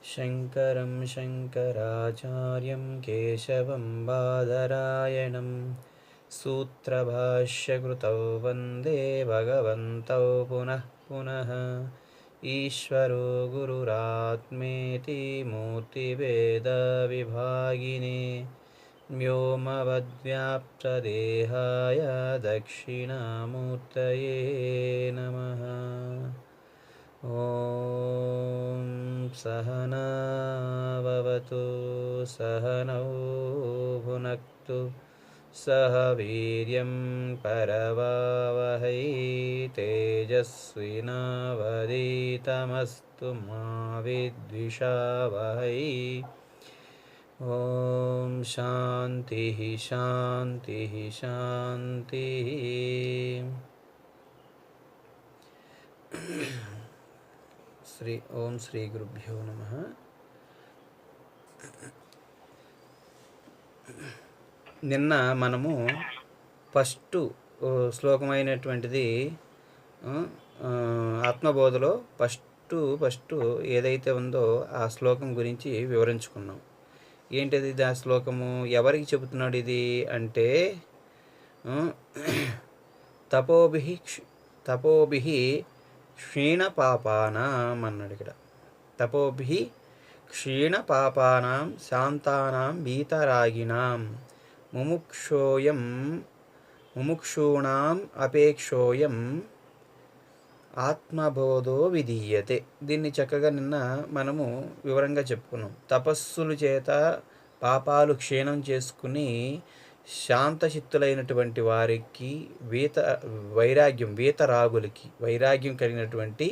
शङ्करं शङ्कराचार्यं केशवं बादरायणं सूत्रभाष्यकृतौ वन्दे भगवन्तौ पुनः पुनः। ईश्वरो गुरुरात्मेति मूर्तिभेदविभागिने व्योमवद्व्याप्तदेहाय दक्षिणामूर्तये नमः। ॐ सहना भवतु सहनौ भुनक्तु सह वीर्यं करवावहै तेजस्विनावधीतमस्तु मा विद्विषावहै। ॐ शान्तिः शान्तिः शान्तिः। ఓం శ్రీ గురుభ్యో నమః. నిన్న మనము ఫస్ట్ శ్లోకమైనటువంటిది ఆత్మబోధలో ఫస్ట్ ఏదైతే ఉందో ఆ శ్లోకం గురించి వివరించుకున్నాం. ఏంటిది ఆ శ్లోకము? ఎవరికి చెబుతున్నాడు ఇది అంటే తపోభిః క్షీణపాపానాం అన్నాడు ఇక్కడ. తపోభిః క్షీణపాపానాం శాంతానాం వీతరాగిణాం ముముక్షూణాం అపేక్షోయం ఆత్మబోధో విధీయతే. దీన్ని చక్కగా నిన్న మనము వివరంగా చెప్పుకున్నాం. తపస్సుల చేత పాపాలు క్షీణం చేసుకుని శాంతచిత్తులైనటువంటి వారికి వీతరాగులకి వైరాగ్యం కలిగినటువంటి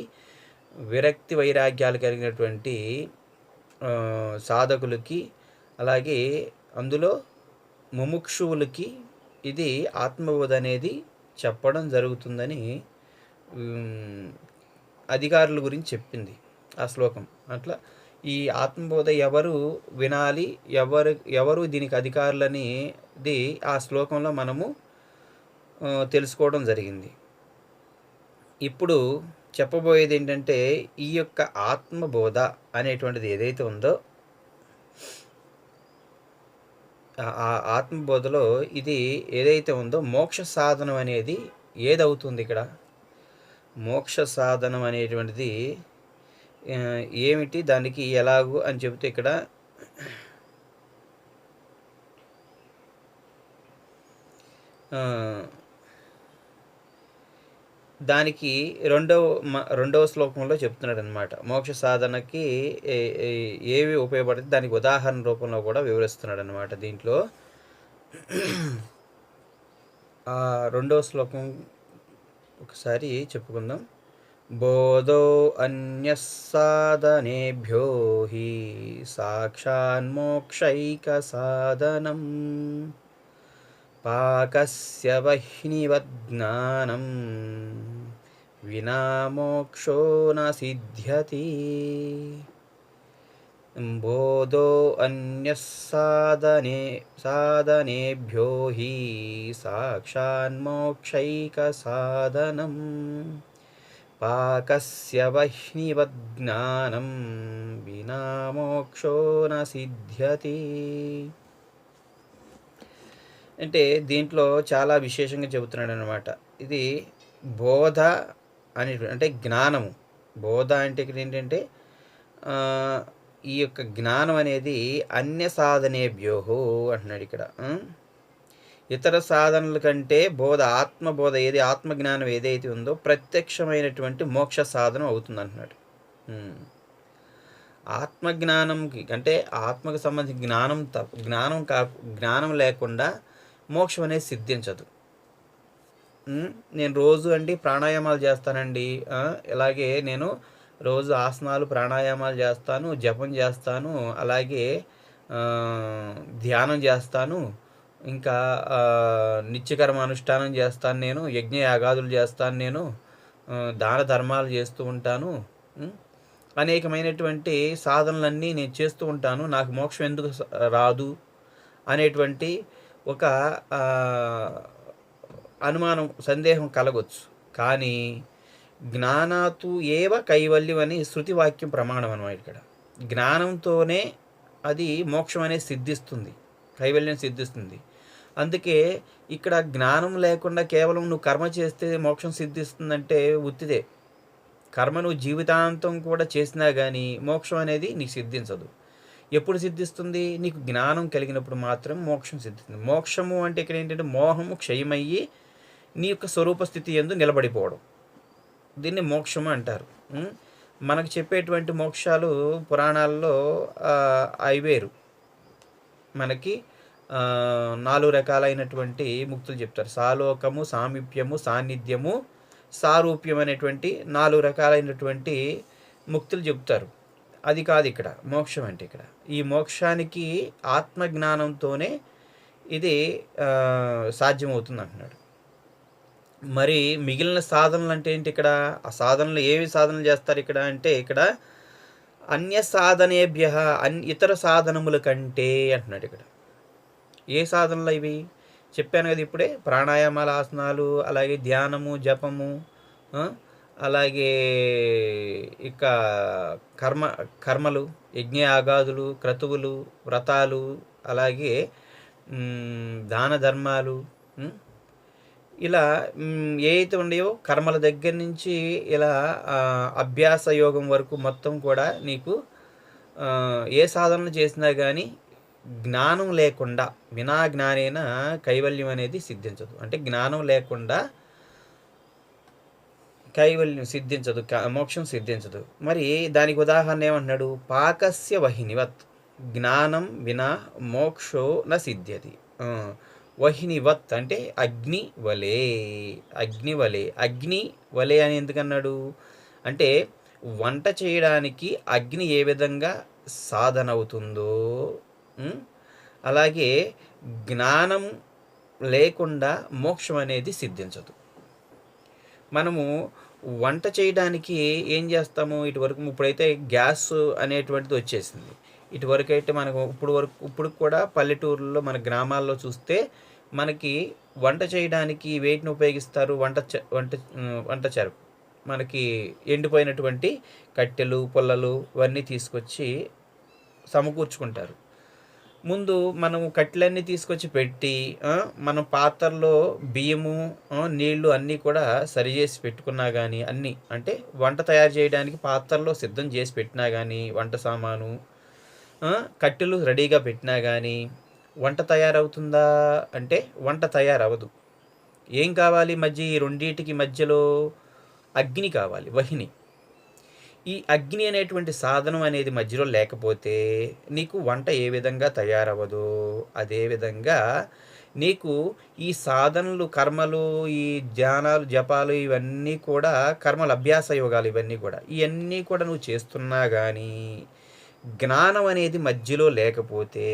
విరక్తి వైరాగ్యాలు కలిగినటువంటి సాధకులకి, అలాగే అందులో ముముక్షువులకి ఇది ఆత్మబోధ అనేది చెప్పడం జరుగుతుందని అధికారుల గురించి చెప్పింది ఆ శ్లోకం. అట్లా ఈ ఆత్మబోధ ఎవరు వినాలి, ఎవరు దీనికి అధికారులనేది ఆ శ్లోకంలో మనము తెలుసుకోవడం జరిగింది. ఇప్పుడు చెప్పబోయేది ఏంటంటే ఈ యొక్క ఆత్మబోధ అనేటువంటిది ఏదైతే ఉందో ఆ ఆత్మబోధలో ఇది ఏదైతే ఉందో మోక్ష సాధనం అనేది ఏదవుతుంది ఇక్కడ? మోక్ష సాధనం అనేటువంటిది ఏమిటి, దానికి ఎలాగు అని చెబితే ఇక్కడ దానికి రెండవ శ్లోకంలో చెప్తున్నాడు అనమాట. మోక్ష సాధనకి ఏవి ఉపయోగపడుతుంది దానికి ఉదాహరణ రూపంలో కూడా వివరిస్తున్నాడు అనమాట. దీంట్లో ఆ రెండవ శ్లోకం ఒకసారి చెప్పుకుందాం. బోధో అన్యః సాధనేభ్యో హి సాక్షాన్మోక్షైక సాధనం పాకస్య వహ్నివజ్ఞానం వినా మోక్షో న సిద్ధ్యతి. బోధో అన్యః సాధనేభ్యో హి సాక్షాన్మోక్షైక సాధనం పాకస్య వహ్నివజ్ఞానం వినా మోక్షో న సిద్ధ్యతి. అంటే దీంట్లో చాలా విశేషంగా చెబుతున్నాడు అనమాట. ఇది బోధ అని అంటే జ్ఞానము. బోధ అంటే ఇక్కడ ఏంటంటే ఈ యొక్క జ్ఞానం అనేది అన్య సాధనేభ్యోహో అంటున్నాడు ఇక్కడ. ఇతర సాధనల కంటే బోధ ఆత్మబోధ ఏది ఆత్మజ్ఞానం ఏదైతే ఉందో ప్రత్యక్షమైనటువంటి మోక్ష సాధనం అవుతుంది అంటున్నాడు. ఆత్మజ్ఞానంకి అంటే ఆత్మకు సంబంధించిన జ్ఞానం లేకుండా మోక్షం అనేది సిద్ధించదు. నేను రోజు ప్రాణాయామాలు చేస్తానండి, ఇలాగే నేను రోజు ఆసనాలు ప్రాణాయామాలు చేస్తాను, జపం చేస్తాను, అలాగే ధ్యానం చేస్తాను, ఇంకా నిత్యకర్మ అనుష్ఠానం చేస్తాను, నేను యజ్ఞయాగాదులు చేస్తాను, నేను దాన ధర్మాలు చేస్తూ ఉంటాను, అనేకమైనటువంటి సాధనలన్నీ నేను చేస్తూ ఉంటాను, నాకు మోక్షం ఎందుకు రాదు అనేటువంటి ఒక అనుమానం సందేహం కలగొచ్చు. కానీ జ్ఞానాతు ఏవ కైవల్యం అని శృతివాక్యం ప్రమాణం అన్నమాట ఇక్కడ. జ్ఞానంతోనే అది మోక్షం అనేది సిద్ధిస్తుంది, కైవల్యం సిద్ధిస్తుంది. అందుకే ఇక్కడ జ్ఞానం లేకుండా కేవలం నువ్వు కర్మ చేస్తే మోక్షం సిద్ధిస్తుందంటే ఉత్తిదే. కర్మ నువ్వు జీవితాంతం కూడా చేసినా కానీ మోక్షం అనేది నీకు సిద్ధించదు. ఎప్పుడు సిద్ధిస్తుంది? నీకు జ్ఞానం కలిగినప్పుడు మాత్రం మోక్షం సిద్ధిస్తుంది. మోక్షము అంటే ఇక్కడ ఏంటంటే మోహము క్షయమయ్యి నీ యొక్క స్వరూప స్థితి యందు నిలబడిపోవడం, దీన్ని మోక్షము అంటారు. మనకు చెప్పేటువంటి మోక్షాలు పురాణాల్లో అవి వేరు. మనకి 4 రకాలైనటువంటి ముక్తులు చెప్తారు. సాలోకము, సామీప్యము, సాన్నిధ్యము, సారూప్యం అనేటువంటి 4 రకాలైనటువంటి ముక్తులు చెప్తారు. అది కాదు ఇక్కడ మోక్షం అంటే. ఇక్కడ ఈ మోక్షానికి ఆత్మజ్ఞానంతోనే ఇది సాధ్యమవుతుంది అంటున్నాడు. మరి మిగిలిన సాధనలు అంటే ఏంటి? ఇక్కడ ఆ సాధనలు ఏవి సాధనలు చేస్తారు ఇక్కడ అంటే, ఇక్కడ అన్య సాధనేభ్య ఇతర సాధనముల కంటే అంటున్నాడు. ఇక్కడ ఏ సాధనలు ఇవి చెప్పాను కదా ఇప్పుడే. ప్రాణాయామాల, ఆసనాలు, అలాగే ధ్యానము, జపము, అలాగే ఇక కర్మలు, యజ్ఞయాగాదులు, క్రతువులు, వ్రతాలు, అలాగే దాన ధర్మాలు, ఇలా ఏవైతే ఉన్నాయో కర్మల దగ్గర నుంచి ఇలా అభ్యాస యోగం వరకు మొత్తం కూడా నీకు ఏ సాధనలు చేసినా కానీ జ్ఞానం లేకుండా, వినా జ్ఞానేన కైవల్యం అనేది సిద్ధించదు. అంటే జ్ఞానం లేకుండా కైవల్యం సిద్ధించదు, మోక్షం సిద్ధించదు. మరి దానికి ఉదాహరణ ఏమంటున్నాడు? పాకస్య వహినివత్ జ్ఞానం వినా మోక్షో న సిద్ధ్యతి. వహినివత్ అంటే అగ్ని వలే. అగ్ని వలే అని ఎందుకన్నాడు అంటే, వంట చేయడానికి అగ్ని ఏ విధంగా సాధన అవుతుందో అలాగే జ్ఞానం లేకుండా మోక్షం అనేది సిద్ధించదు. మనము వంట చేయడానికి ఏం చేస్తాము? ఇప్పుడైతే గ్యాస్ అనేటువంటిది వచ్చేసింది. ఇటువరకు అయితే మనకు ఇప్పుడు కూడా పల్లెటూరులో, మన గ్రామాల్లో చూస్తే మనకి వంట చేయడానికి వేటిని ఉపయోగిస్తారు? వంట చెరకు. మనకి ఎండిపోయినటువంటి కట్టెలు, పుల్లలు ఇవన్నీ తీసుకొచ్చి సమకూర్చుకుంటారు. ముందు మనం కట్టెలన్నీ తీసుకొచ్చి పెట్టి మనం పాత్రలో బియ్యము, నీళ్లు అన్నీ కూడా సరి చేసి పెట్టుకున్నా కానీ, అన్నీ అంటే వంట తయారు చేయడానికి పాత్రలో సిద్ధం చేసి పెట్టినా కానీ, వంట సామాను, కట్టెలు రెడీగా పెట్టినా కానీ వంట తయారవుతుందా అంటే వంట తయారవ్వదు. ఏం కావాలి? ఈ రెండింటికి మధ్యలో అగ్ని కావాలి, వహిని. ఈ అగ్ని అనేటువంటి సాధనం అనేది మధ్యలో లేకపోతే నీకు వంట ఏ విధంగా తయారవ్వదో, అదేవిధంగా నీకు ఈ సాధనలు, కర్మలు, ఈ ధ్యానాలు, జపాలు ఇవన్నీ కూడా కర్మలు, అభ్యాస యోగాలు ఇవన్నీ కూడా నువ్వు చేస్తున్నా కానీ జ్ఞానం అనేది మధ్యలో లేకపోతే,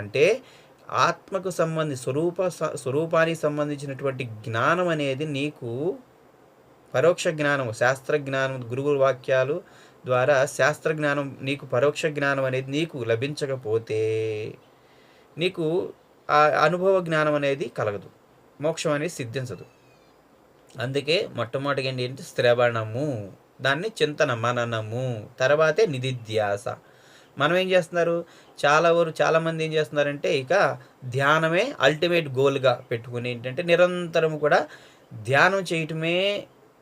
అంటే ఆత్మకు స్వరూపానికి సంబంధించినటువంటి జ్ఞానం అనేది నీకు పరోక్ష జ్ఞానం, శాస్త్ర జ్ఞానం, గురువు వాక్యాలు ద్వారా శాస్త్ర జ్ఞానం, నీకు పరోక్ష జ్ఞానం అనేది నీకు లభించకపోతే నీకు ఆ అనుభవ జ్ఞానం అనేది కలగదు, మోక్షం అనేది సిద్ధించదు. అందుకే మొట్టమొదటిగా ఏంటి? శ్రవణము, దాన్ని చింతన, మననము, తర్వాతే నిధిధ్యాస. మనం ఏం చేస్తున్నారు? చాలామంది ఏం చేస్తున్నారంటే ఇక ధ్యానమే అల్టిమేట్ గోల్గా పెట్టుకుని ఏంటంటే నిరంతరం కూడా ధ్యానం చేయటమే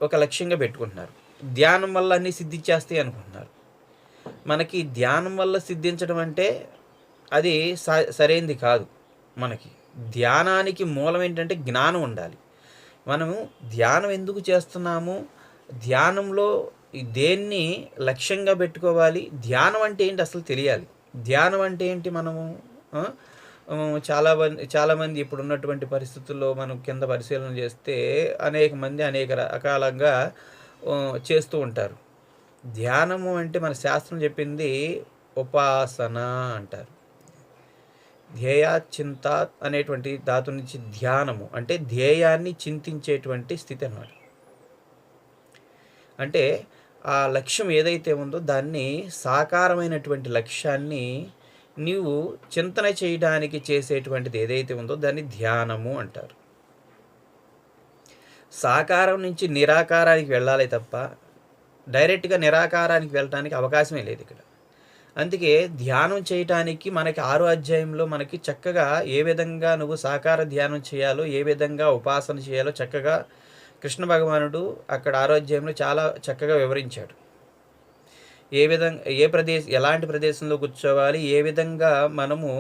ఒక లక్ష్యంగా పెట్టుకుంటున్నారు. ధ్యానం వల్ల అన్నీ సిద్ధించేస్తాయి అనుకుంటున్నారు. మనకి ధ్యానం వల్ల సిద్ధించడం అంటే అది సరైనది కాదు. మనకి ధ్యానానికి మూలం ఏంటంటే జ్ఞానం ఉండాలి. మనము ధ్యానం ఎందుకు చేస్తున్నాము? ధ్యానంలో దేన్ని లక్ష్యంగా పెట్టుకోవాలి? ధ్యానం అంటే ఏంటి అసలు తెలియాలి. ధ్యానం అంటే ఏంటి? మనము చాలామంది ఇప్పుడు ఉన్నటువంటి పరిస్థితుల్లో మనం కింద పరిశీలన చేస్తే అనేక మంది అనేక రకాలుగా చేస్తూ ఉంటారు. ధ్యానము అంటే మన శాస్త్రం చెప్పింది ఉపాసన అంటారు. ధ్యేయాచింత అనేటువంటి ధాతు నుంచి ధ్యానము అంటే ధ్యేయాన్ని చింతించేటువంటి స్థితి అన్నమాట. అంటే ఆ లక్ష్యం ఏదైతే ఉందో దాన్ని, సాకారమైనటువంటి లక్ష్యాన్ని నీవు చింతన చేయడానికి చేసేటువంటిది ఏదైతే ఉందో దాన్ని ధ్యానము అంటారు. సాకారం నుంచి నిరాకారానికి వెళ్ళాలి తప్ప డైరెక్ట్గా నిరాకారానికి వెళ్ళడానికి అవకాశమే లేదు ఇక్కడ. అందుకే ధ్యానం చేయటానికి మనకి 6 అధ్యాయంలో మనకి చక్కగా ఏ విధంగా నువ్వు సాకార ధ్యానం చేయాలో, ఏ విధంగా ఉపాసన చేయాలో చక్కగా కృష్ణ భగవానుడు అక్కడ 6 అధ్యాయంలో చాలా చక్కగా వివరించాడు. ఎలాంటి ప్రదేశంలో కూర్చోవాలి, ఏ విధంగా మనము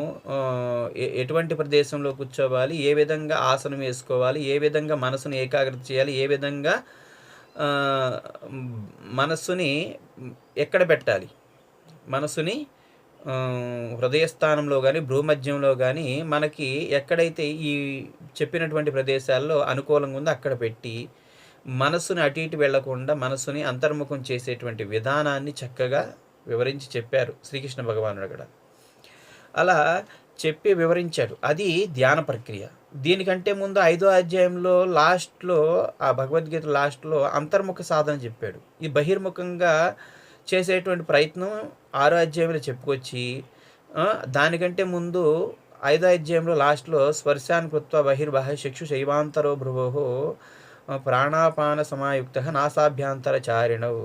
ఎటువంటి ప్రదేశంలో కూర్చోవాలి, ఏ విధంగా ఆసనం వేసుకోవాలి, ఏ విధంగా మనసుని ఏకాగ్రత చేయాలి, ఏ విధంగా మనస్సుని ఎక్కడ పెట్టాలి, మనసుని హృదయస్థానంలో కానీ భ్రూమధ్యంలో కానీ మనకి ఎక్కడైతే ఈ చెప్పినటువంటి ప్రదేశాల్లో అనుకూలంగా ఉందో అక్కడ పెట్టి మనసుని అటు ఇటు వెళ్లకుండా మనసుని అంతర్ముఖం చేసేటువంటి విధానాన్ని చక్కగా వివరించి చెప్పారు శ్రీకృష్ణ భగవానుడు అక్కడ. అలా చెప్పి వివరించాడు. అది ధ్యాన ప్రక్రియ. దీనికంటే ముందు 5వ అధ్యాయంలో లాస్ట్లో, ఆ భగవద్గీత లాస్ట్లో అంతర్ముఖ సాధన చెప్పాడు. ఈ బహిర్ముఖంగా చేసేటువంటి ప్రయత్నం 6వ అధ్యాయంలో చెప్పుకొచ్చి, దానికంటే ముందు 5వ అధ్యాయంలో లాస్ట్లో స్పర్శాన్ కృత్వ బహిర్బాహ్య చక్షు శైవాంతరో భ్రువో ప్రాణాపాన సమాయుక్త నాసాభ్యాంతర చారిణవు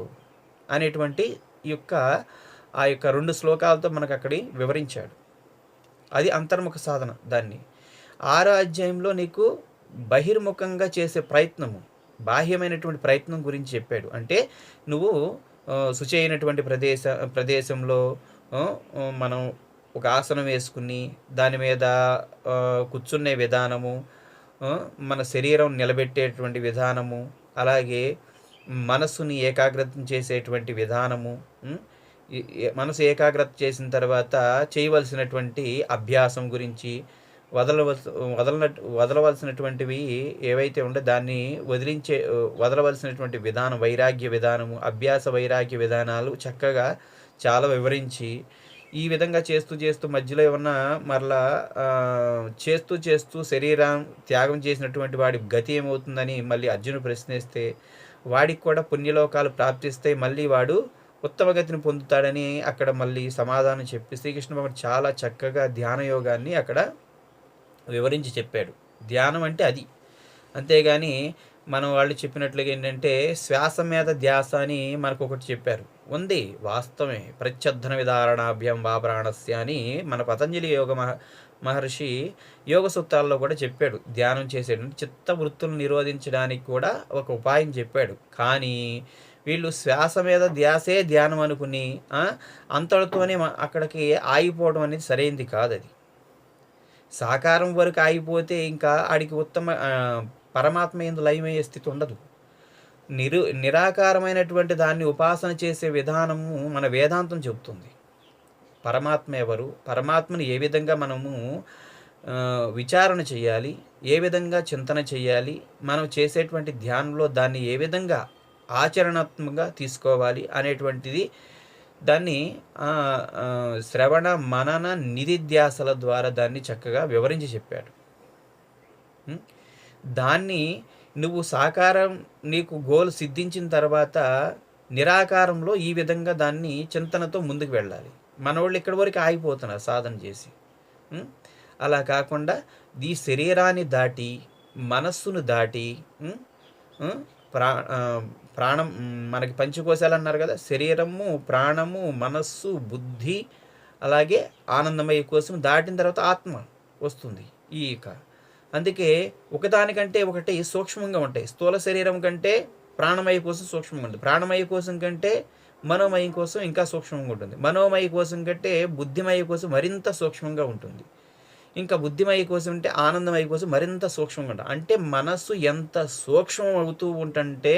అనేటువంటి ఆ యొక్క 2 శ్లోకాలతో మనకు అక్కడి వివరించాడు. అది అంతర్ముఖ సాధన. దాన్ని 6వ అధ్యాయంలో నీకు బహిర్ముఖంగా చేసే ప్రయత్నము, బాహ్యమైనటువంటి ప్రయత్నం గురించి చెప్పాడు. అంటే నువ్వు శుచి అయినటువంటి ప్రదేశంలో మనం ఒక ఆసనం వేసుకుని దాని మీద కూర్చునే విధానము, మన శరీరం నిలబెట్టేటువంటి విధానము, అలాగే మనసుని ఏకాగ్రతం చేసేటువంటి విధానము, మనసు ఏకాగ్రత చేసిన తర్వాత చేయవలసినటువంటి అభ్యాసం గురించి, వదలవలసినటువంటివి ఏవైతే ఉంటే దాన్ని వదలవలసినటువంటి విధానం, వైరాగ్య విధానము, అభ్యాస వైరాగ్య విధానాలు చక్కగా చాలా వివరించి, ఈ విధంగా చేస్తూ మధ్యలో ఏమన్నా మరలా చేస్తూ శరీరం త్యాగం చేసినటువంటి వాడి గతి ఏమవుతుందని మళ్ళీ అర్జునుడు ప్రశ్నిస్తే, వాడికి కూడా పుణ్యలోకాలు ప్రాప్తిస్తాయి, మళ్ళీ వాడు ఉత్తమ గతిని పొందుతాడని అక్కడ మళ్ళీ సమాధానం చెప్పి శ్రీకృష్ణ భగవానుడు చాలా చక్కగా ధ్యాన యోగాన్ని అక్కడ వివరించి చెప్పాడు. ధ్యానం అంటే అది. అంతేగాని మనం వాళ్ళు చెప్పినట్లుగా ఏంటంటే శ్వాస మీద ధ్యాస అని మనకు ఒకటి చెప్పారు. ఉంది, వాస్తవమే. ప్రత్యర్థన విధారణాభ్యం వా ప్రాణస్య అని మన పతంజలి యోగ మహర్షి యోగ సూత్రాల్లో కూడా చెప్పాడు. ధ్యానం చేసేటు చిత్త వృత్తులను నిరోధించడానికి కూడా ఒక ఉపాయం చెప్పాడు. కానీ వీళ్ళు శ్వాస మీద ధ్యాసే ధ్యానం అనుకుని అంతటితోనే అక్కడికి ఆగిపోవడం అనేది సరైనది కాదు. అది సాకారం వరకు ఆగిపోతే ఇంకా ఆడికి ఉత్తమ పరమాత్మ యందు లయమయ్యే స్థితి ఉండదు. నిరాకారమైనటువంటి దాన్ని ఉపాసన చేసే విధానము మన వేదాంతం చెబుతుంది. పరమాత్మ ఎవరు, పరమాత్మని ఏ విధంగా మనము విచారణ చేయాలి, ఏ విధంగా చింతన చేయాలి, మనం చేసేటువంటి ధ్యానంలో దాన్ని ఏ విధంగా ఆచరణాత్మకంగా తీసుకోవాలి అనేటువంటిది దాన్ని శ్రవణ మనన నిధిధ్యాసల ద్వారా దాన్ని చక్కగా వివరించి చెప్పాడు. దాన్ని నువ్వు సాకారం నీకు గోల్ సిద్ధించిన తర్వాత నిరాకారంలో ఈ విధంగా దాన్ని చింతనతో ముందుకు వెళ్ళాలి. మనోళ్ళు ఇక్కడి వరకు ఆగిపోతున్నారు సాధన చేసి. అలా కాకుండా ఈ శరీరాన్ని దాటి మనస్సును దాటి ప్రాణం మనకి పంచకోశాలు అన్నారు కదా, శరీరము, ప్రాణము, మనస్సు, బుద్ధి, అలాగే ఆనందమయ కోసం దాటిన తర్వాత ఆత్మ వస్తుంది. అందుకే ఒకదానికంటే ఒకటి సూక్ష్మంగా ఉంటాయి. స్థూల శరీరం కంటే ప్రాణమయ కోసం సూక్ష్మంగా ఉంటుంది, ప్రాణమయ కోసం కంటే మనోమయం కోసం ఇంకా సూక్ష్మంగా ఉంటుంది, మనోమయ కోసం కంటే బుద్ధిమయ కోసం మరింత సూక్ష్మంగా ఉంటుంది, ఇంకా బుద్ధిమయ కోసం అంటే ఆనందమయ కోసం మరింత సూక్ష్మంగా ఉంటుంది. అంటే మనస్సు ఎంత సూక్ష్మం అవుతూ ఉంటుంటే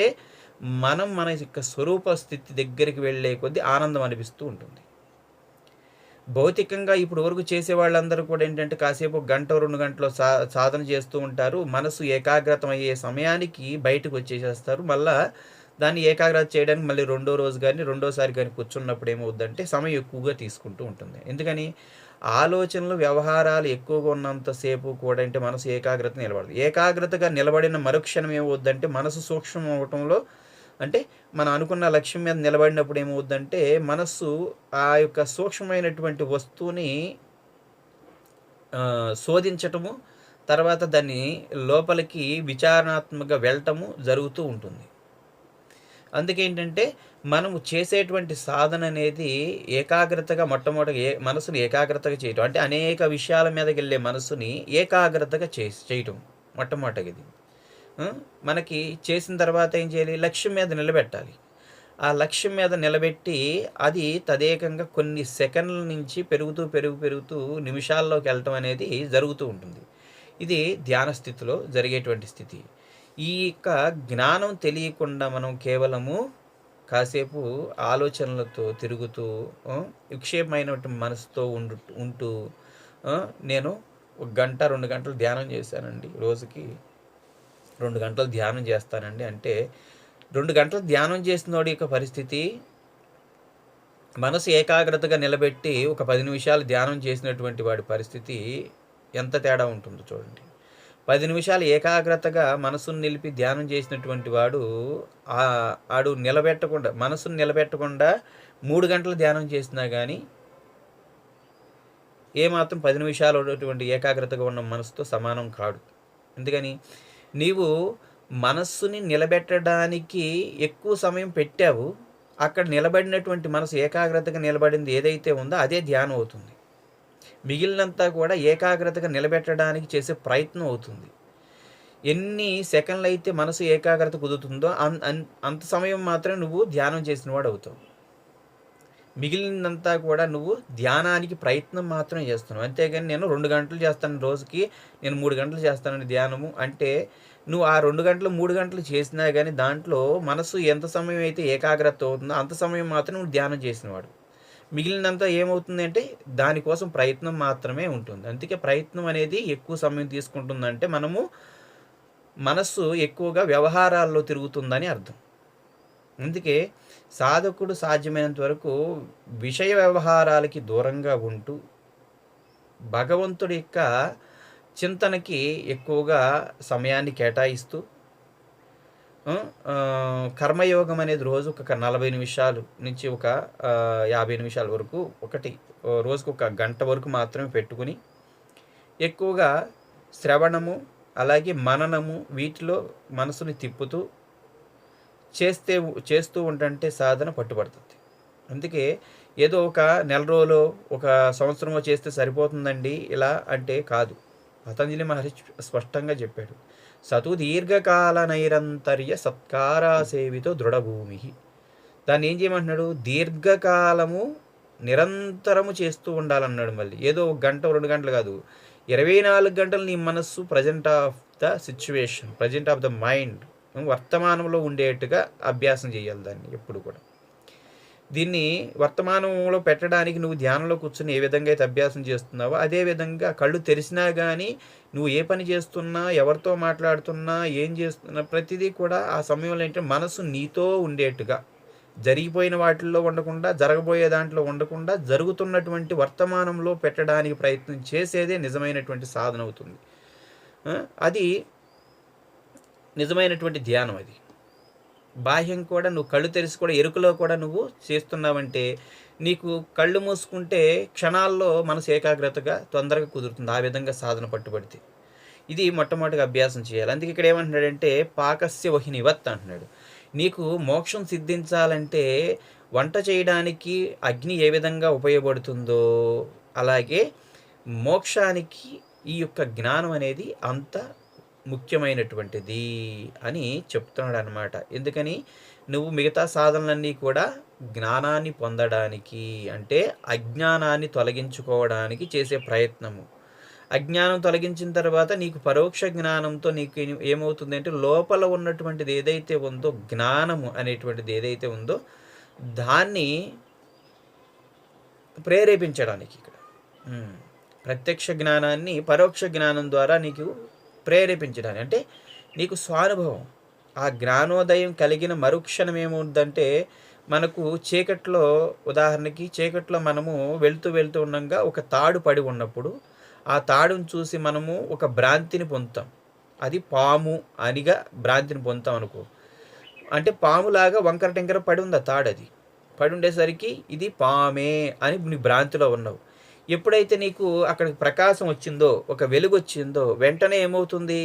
మనం మన యొక్క స్వరూప స్థితి దగ్గరికి వెళ్ళే కొద్దీ ఆనందం అనిపిస్తూ ఉంటుంది. భౌతికంగా ఇప్పుడు వరకు చేసే వాళ్ళందరూ కూడా ఏంటంటే కాసేపు 1 గంట 2 గంటలు సాధన చేస్తూ ఉంటారు. మనసు ఏకాగ్రతం అయ్యే సమయానికి బయటకు వచ్చేసేస్తారు. మళ్ళా దాన్ని ఏకాగ్రత చేయడానికి మళ్ళీ రెండో రోజు కానీ రెండోసారి కానీ కూర్చున్నప్పుడు ఏమవుద్దంటే సమయం ఎక్కువగా తీసుకుంటూ ఉంటుంది. ఎందుకని ఆలోచనలు వ్యవహారాలు ఎక్కువగా ఉన్నంతసేపు కూడా అంటే మనసు ఏకాగ్రత నిలబడదు. ఏకాగ్రతగా నిలబడిన మరుక్షణం ఏమవుద్దంటే మనసు సూక్ష్మం అవటంలో, అంటే మనం అనుకున్న లక్ష్యం మీద నిలబడినప్పుడు ఏమవుద్దంటే మనస్సు ఆ యొక్క సూక్ష్మమైనటువంటి వస్తువుని శోధించటము, తర్వాత దాన్ని లోపలికి విచారణాత్మకంగా వెళ్ళటము జరుగుతూ ఉంటుంది. అందుకేంటంటే మనము చేసేటువంటి సాధన అనేది ఏకాగ్రతగా మొట్టమొదటిగా మనసుని ఏకాగ్రతగా చేయటం. అంటే అనేక విషయాల మీదకెళ్ళే మనసుని ఏకాగ్రతగా చేయటం మొట్టమొదటిగా ఇది. మనకి చేసిన తర్వాత ఏం చేయాలి? లక్ష్యం మీద నిలబెట్టాలి. ఆ లక్ష్యం మీద నిలబెట్టి అది తదేకంగా కొన్ని సెకన్ల నుంచి పెరుగుతూ నిమిషాల్లోకి వెళ్ళటం అనేది జరుగుతూ ఉంటుంది. ఇది ధ్యాన స్థితిలో జరిగేటువంటి స్థితి. ఈ యొక్క జ్ఞానం తెలియకుండా మనం కేవలము కాసేపు ఆలోచనలతో తిరుగుతూ విక్షేపమైనటువంటి మనసుతో ఉంటూ నేను 1 గంట 2 గంటలు ధ్యానం చేశానండి, రోజుకి 2 గంటలు ధ్యానం చేస్తానండి అంటే 2 గంటలు ధ్యానం చేసినోడి యొక్క పరిస్థితి, మనసు ఏకాగ్రతగా నిలబెట్టి ఒక 10 నిమిషాలు ధ్యానం చేసినటువంటి వాడి పరిస్థితి ఎంత తేడా ఉంటుందో చూడండి. 10 నిమిషాలు ఏకాగ్రతగా మనసును నిలిపి ధ్యానం చేసినటువంటి వాడు ఆడు మనసును నిలబెట్టకుండా 3 గంటలు ధ్యానం చేసినా కానీ ఏమాత్రం 10 నిమిషాలు ఉన్నటువంటి ఏకాగ్రతగా ఉన్న మనసుతో సమానం కాడు. ఎందుకని? నీవు మనస్సుని నిలబెట్టడానికి ఎక్కువ సమయం పెట్టావు. అక్కడ నిలబడినటువంటి మనసు ఏకాగ్రతగా నిలబడింది ఏదైతే ఉందో అదే ధ్యానం అవుతుంది. మిగిలినంతా కూడా ఏకాగ్రతగా నిలబెట్టడానికి చేసే ప్రయత్నం అవుతుంది. ఎన్ని సెకండ్లు అయితే మనసు ఏకాగ్రత కుదురుతుందో అంత సమయం మాత్రమే నువ్వు ధ్యానం చేసిన వాడు అవుతావు. మిగిలినంతా కూడా నువ్వు ధ్యానానికి ప్రయత్నం మాత్రమే చేస్తున్నావు. అంతేగాని నేను 2 గంటలు చేస్తాను రోజుకి, నేను 3 గంటలు చేస్తానని ధ్యానము అంటే నువ్వు ఆ 2 గంటలు 3 గంటలు చేసినా కానీ దాంట్లో మనసు ఎంత సమయం అయితే ఏకాగ్రత అవుతుందో అంత సమయం మాత్రం నువ్వు ధ్యానం చేసినవాడు. మిగిలినంతా ఏమవుతుందంటే దానికోసం ప్రయత్నం మాత్రమే ఉంటుంది. అందుకే ప్రయత్నం అనేది ఎక్కువ సమయం తీసుకుంటుందంటే మనస్సు ఎక్కువగా వ్యవహారాల్లో తిరుగుతుందని అర్థం. అందుకే సాధకుడు సాధ్యమైనంత వరకు విషయ వ్యవహారాలకి దూరంగా ఉంటూ భగవంతుడి యొక్క చింతనకి ఎక్కువగా సమయాన్ని కేటాయిస్తూ కర్మయోగం అనేది రోజు ఒక 40 నిమిషాలు నుంచి ఒక 50 నిమిషాల వరకు రోజుకు 1 గంట వరకు మాత్రమే పెట్టుకుని ఎక్కువగా శ్రవణము అలాగే మననము వీటిలో మనసుని తిప్పుతూ చేస్తూ ఉంటే సాధన పట్టుబడుతుంది. అందుకే ఏదో ఒక నెల రోజులో 1 సంవత్సరమో చేస్తే సరిపోతుందండి ఇలా అంటే కాదు. పతంజలి మహర్షి స్పష్టంగా చెప్పాడు, సతు దీర్ఘకాల నైరంతర్య సత్కారా సేవితో దృఢభూమి. దాన్ని ఏం చేయమంటున్నాడు? దీర్ఘకాలము నిరంతరము చేస్తూ ఉండాలన్నాడు. మళ్ళీ ఏదో 1 గంట 2 గంటలు కాదు, 24 గంటలు నీ మనస్సు present of the situation, present of the mind, వర్తమానంలో ఉండేట్టుగా అభ్యాసం చేయాలి దాన్ని ఎప్పుడు కూడా. దీన్ని వర్తమానంలో పెట్టడానికి నువ్వు ధ్యానంలో కూర్చొని ఏ విధంగా అయితే అభ్యాసం చేస్తున్నావో అదేవిధంగా కళ్ళు తెరిచినా కానీ నువ్వు ఏ పని చేస్తున్నా, ఎవరితో మాట్లాడుతున్నా, ఏం చేస్తున్నా ప్రతిదీ కూడా ఆ సమయంలో ఏంటంటే మనసు నీతో ఉండేట్టుగా, జరిగిపోయిన వాటిల్లో ఉండకుండా, జరగబోయే దాంట్లో ఉండకుండా జరుగుతున్నటువంటి వర్తమానంలో పెట్టడానికి ప్రయత్నం చేసేదే నిజమైనటువంటి సాధన అవుతుంది. అది నిజమైనటువంటి ధ్యానం. అది బాహ్యం కూడా నువ్వు కళ్ళు తెరిచి కూడా ఎరుకలో కూడా నువ్వు చేస్తున్నావంటే నీకు కళ్ళు మూసుకుంటే క్షణాల్లో మనసు ఏకాగ్రతగా తొందరగా కుదురుతుంది. ఆ విధంగా సాధన పట్టుబడితే ఇది మొట్టమొదటిగా అభ్యాసం చేయాలి. అందుకే ఇక్కడ ఏమంటున్నాడంటే పాకస్య వహినివత్ అంటున్నాడు. నీకు మోక్షం సిద్ధించాలంటే వంట చేయడానికి అగ్ని ఏ విధంగా ఉపయోగపడుతుందో అలాగే మోక్షానికి ఈ యొక్క జ్ఞానం అనేది అంత ముఖ్యమైనటువంటిది అని చెప్తున్నాడు అన్నమాట. ఎందుకని? నువ్వు మిగతా సాధనలన్నీ కూడా జ్ఞానాన్ని పొందడానికి అంటే అజ్ఞానాన్ని తొలగించుకోవడానికి చేసే ప్రయత్నము. అజ్ఞానం తొలగించిన తర్వాత నీకు పరోక్ష జ్ఞానంతో నీకు ఏమవుతుంది అంటే లోపల ఉన్నటువంటిది ఏదైతే ఉందో, జ్ఞానము అనేటువంటిది ఏదైతే ఉందో దాన్ని ప్రేరేపించడానికి ఇక్కడ ప్రత్యక్ష జ్ఞానాన్ని పరోక్ష జ్ఞానం ద్వారా నీకు ప్రేరేపించడానికి అంటే నీకు స్వానుభవం. ఆ జ్ఞానోదయం కలిగిన మరుక్షణం ఏముందంటే మనకు చీకట్లో, ఉదాహరణకి చీకట్లో మనము వెళ్తూ ఉండగా ఒక తాడు పడి ఉన్నప్పుడు ఆ తాడును చూసి మనము ఒక భ్రాంతిని పొందుతాం. అది పాము అనిగా భ్రాంతిని పొందుతాం అనుకో. అంటే పాములాగా వంకర టెంకర పడి ఉంది ఆ తాడు. అది పడి ఉండేసరికి ఇది పామే అని నీ భ్రాంతిలో ఉన్నావు. ఎప్పుడైతే నీకు అక్కడికి ప్రకాశం వచ్చిందో, ఒక వెలుగు వచ్చిందో వెంటనే ఏమవుతుంది?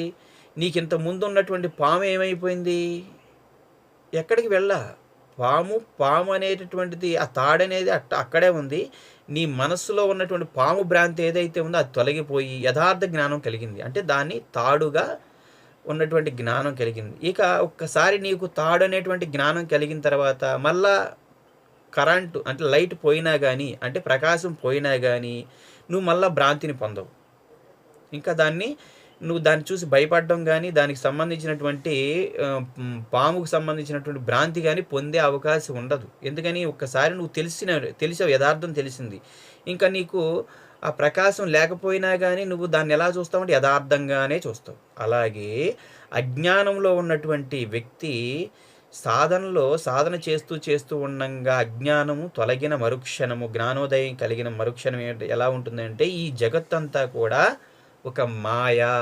నీకు ఇంత ముందు ఉన్నటువంటి పాము ఏమైపోయింది? ఎక్కడికి వెళ్ళా. పాము అనేటటువంటిది ఆ తాడనేది అక్కడే ఉంది. నీ మనస్సులో ఉన్నటువంటి పాము భ్రాంతి ఏదైతే ఉందో అది తొలగిపోయి యథార్థ జ్ఞానం కలిగింది. అంటే దాన్ని తాడుగా ఉన్నటువంటి జ్ఞానం కలిగింది. ఇక ఒక్కసారి నీకు తాడు అనేటువంటి జ్ఞానం కలిగిన తర్వాత మళ్ళా కరెంటు అంటే లైట్ పోయినా గానీ, అంటే ప్రకాశం పోయినా గానీ, నువ్వు మళ్ళా భ్రాంతిని పొందవు. ఇంకా నువ్వు దాన్ని చూసి భయపడడం గానీ, దానికి సంబంధించినటువంటి పాముకు సంబంధించినటువంటి భ్రాంతి గానీ పొందే అవకాశం ఉండదు. ఎందుకని ఒక్కసారి నువ్వు తెలిసావు, యథార్థం తెలిసింది. ఇంకా నీకు ఆ ప్రకాశం లేకపోయినా గానీ నువ్వు దాన్ని ఎలా చూస్తావంటే యథార్థంగానే చూస్తావు. అలాగే అజ్ఞానంలో ఉన్నటువంటి వ్యక్తి సాధన చేస్తూ ఉండంగా అజ్ఞానము తొలగిన మరుక్షణము, జ్ఞానోదయం కలిగిన మరుక్షణం ఎలా ఉంటుందంటే ఈ జగత్తంతా కూడా ఒక మాయా,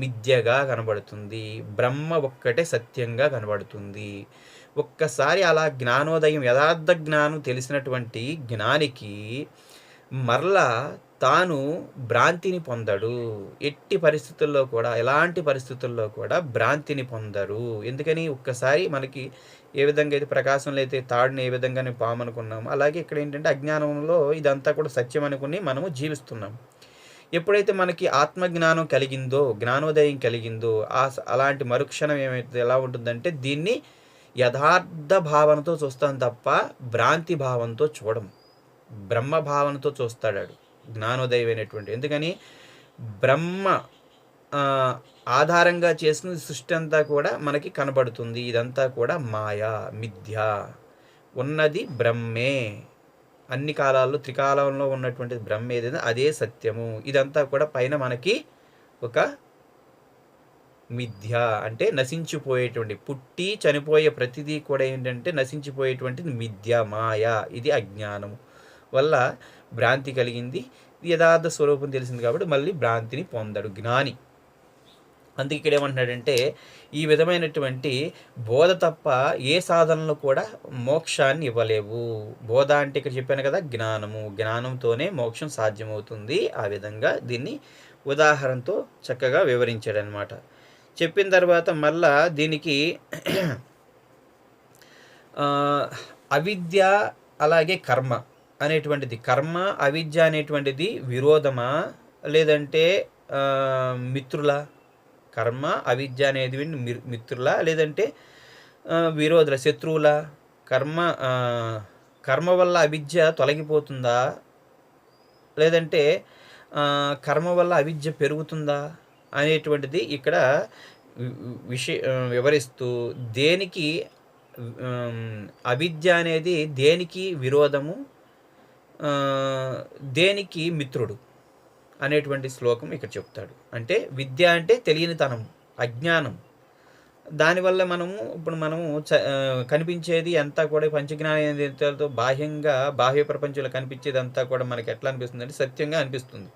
మిథ్యగా కనబడుతుంది. బ్రహ్మ ఒక్కటే సత్యంగా కనబడుతుంది. ఒక్కసారి అలా జ్ఞానోదయం, యథార్థ జ్ఞానం తెలిసినటువంటి జ్ఞానికి మరలా తాను భ్రాంతిని పొందడు. ఎట్టి పరిస్థితుల్లో కూడా, ఎలాంటి పరిస్థితుల్లో కూడా భ్రాంతిని పొందరు. ఎందుకని ఒక్కసారి మనకి ఏ విధంగా అయితే ప్రకాశంలో అయితే తాడుని ఏ విధంగా పాము అనుకున్నాము, అలాగే ఇక్కడ ఏంటంటే అజ్ఞానంలో ఇదంతా కూడా సత్యం అనుకుని మనము జీవిస్తున్నాం. ఎప్పుడైతే మనకి ఆత్మజ్ఞానం కలిగిందో, జ్ఞానోదయం కలిగిందో, అలాంటి మరుక్షణం ఎలా ఉంటుందంటే దీన్ని యథార్థ భావనతో చూస్తాం తప్ప భ్రాంతి భావంతో చూడం. బ్రహ్మ భావనతో చూస్తాడు జ్ఞానోదయం అయినటువంటి. ఎందుకని బ్రహ్మ ఆధారంగా చేసుకుని సృష్టి అంతా కూడా మనకి కనబడుతుంది. ఇదంతా కూడా మాయా, మిథ్య. ఉన్నది బ్రహ్మే. అన్ని కాలాల్లో త్రికాలంలో ఉన్నటువంటి బ్రహ్మ ఏదైనా అదే సత్యము. ఇదంతా కూడా పైన మనకి ఒక మిథ్య, అంటే నశించిపోయేటువంటి, పుట్టి చనిపోయే ప్రతిదీ కూడా ఏంటంటే నశించిపోయేటువంటిది మిథ్య, మాయ. ఇది అజ్ఞానము వల్ల భ్రాంతి కలిగింది. యథార్థ స్వరూపం తెలిసింది కాబట్టి మళ్ళీ భ్రాంతిని పొందడు జ్ఞాని. అందుకే ఇక్కడ ఏమంటున్నాడంటే ఈ విధమైనటువంటి బోధ తప్ప ఏ సాధనలు కూడా మోక్షాన్ని ఇవ్వలేవు. బోధ అంటే ఇక్కడ చెప్పాను కదా జ్ఞానము, జ్ఞానంతోనే మోక్షం సాధ్యమవుతుంది. ఆ విధంగా దీన్ని ఉదాహరణతో చక్కగా వివరించాడనమాట. చెప్పిన తర్వాత మళ్ళా దీనికి అవిద్య అలాగే కర్మ అనేటువంటిది, కర్మ అవిద్య అనేటువంటిది విరోధమా లేదంటే మిత్రుల? కర్మ అవిద్య అనేది మిత్రుల లేదంటే విరోధుల, శత్రువుల? కర్మ వల్ల అవిద్య తొలగిపోతుందా లేదంటే కర్మ వల్ల అవిద్య పెరుగుతుందా అనేటువంటిది ఇక్కడ వివరిస్తూ దేనికి అవిద్య అనేది దేనికి విరోధము, దేనికి మిత్రుడు అనేటువంటి శ్లోకం ఇక్కడ చెప్తాడు. అంటే విద్య అంటే తెలియనితనం, అజ్ఞానం. దానివల్ల మనము కనిపించేది అంతా కూడా పంచజ్ఞానేంద్రియాలతో బాహ్య ప్రపంచంలో కనిపించేది అంతా కూడా మనకి ఎట్లా అనిపిస్తుంది అంటే సత్యంగా అనిపిస్తుంది.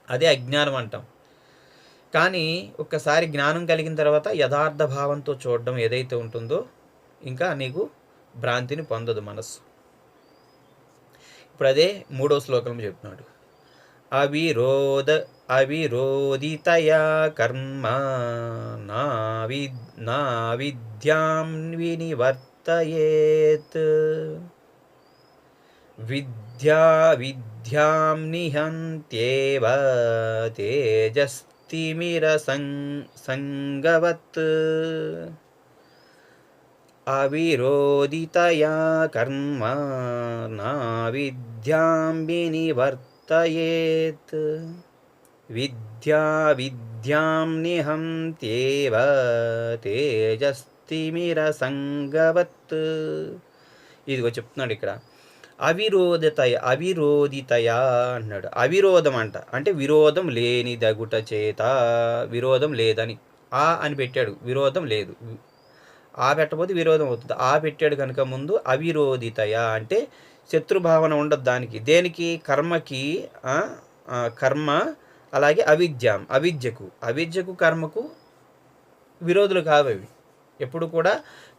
అదే అజ్ఞానం అంటాం. కానీ ఒక్కసారి జ్ఞానం కలిగిన తర్వాత యథార్థ భావంతో చూడడం ఏదైతే ఉంటుందో ఇంకా నీకు భ్రాంతిని పొందదు మనస్సు. ఇప్పుడు అదే 3వ శ్లోకంలో చెప్తున్నాడు. అవిరోధితయా కర్మ నా విద్యాం వినివర్తయేత్ విద్యాం నిహంత్యేవ తేజస్తిమిర సంగవత్. అవిరోధితయా కర్మ నా విద్యాం వినివర్తయేత్ విద్యాం నిహంత్యేవ తేజస్తిమిర సంగవత్. ఇదిగో చెప్తున్నాడు ఇక్కడ. అవిరోధితయా అన్నాడు. అవిరోధం అంటే విరోధం లేని దగుట చేత, విరోధం లేదని అని పెట్టాడు. విరోధం లేదు, పెట్టకపోతే విరోధం అవుతుంది. పెట్టాడు కనుక ముందు అవిరోధితయ అంటే శత్రుభావన ఉండదు దానికి. దేనికి? కర్మకి. కర్మ అలాగే అవిద్యకు కర్మకు విరోధులు కావు అవి. ఎప్పుడు కూడా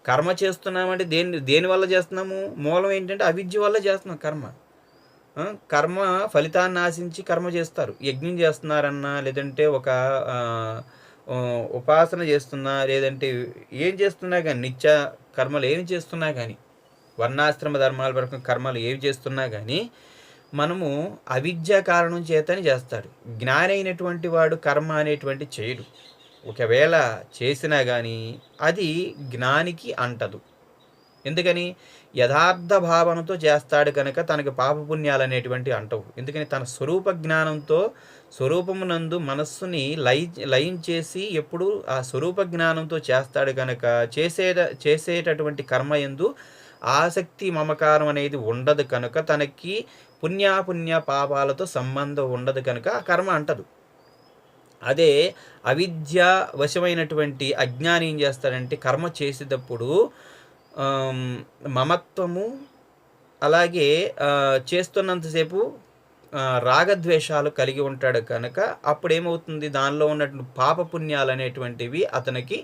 కర్మ చేస్తున్నామంటే దేని వల్ల చేస్తున్నాము? మూలం ఏంటంటే అవిద్య వల్ల చేస్తున్నాం కర్మ. కర్మ ఫలితాన్ని ఆశించి కర్మ చేస్తారు. యజ్ఞం చేస్తున్నారన్నా లేదంటే ఉపాసన చేస్తున్నా, లేదంటే ఏం చేస్తున్నా కానీ, నిత్య కర్మలు ఏమి చేస్తున్నా కానీ, వర్ణాశ్రమ ధర్మాల వరకు కర్మలు ఏవి చేస్తున్నా కానీ, మనము అవిద్య కారణం చేతని చేస్తాడు. జ్ఞాని అయినటువంటి వాడు కర్మ అనేటువంటి చేయడు. ఒకవేళ చేసినా కానీ అది జ్ఞానికి అంటదు. ఎందుకని? యథార్థ భావనతో చేస్తాడు కనుక తనకి పాపపుణ్యాలు అనేటువంటి అంటవు. ఎందుకని? తన స్వరూప జ్ఞానంతో స్వరూపమునందు మనస్సుని లయించేసి ఎప్పుడు ఆ స్వరూప జ్ఞానంతో చేస్తాడు కనుక చేసేటటువంటి కర్మ యందు ఆసక్తి మమకారం అనేది ఉండదు కనుక తనకి పుణ్యాపుణ్య పాపాలతో సంబంధం ఉండదు కనుక ఆ కర్మ అంటదు. అదే అవిద్య వశమైనటువంటి అజ్ఞాని ఏం చేస్తాడంటే కర్మ చేసేటప్పుడు మమత్వము, అలాగే చేస్తున్నంతసేపు రాగద్వేషాలు కలిగి ఉంటాడు కనుక అప్పుడేమవుతుంది, దానిలో ఉన్నటువంటి పాపపుణ్యాలు అనేటువంటివి అతనికి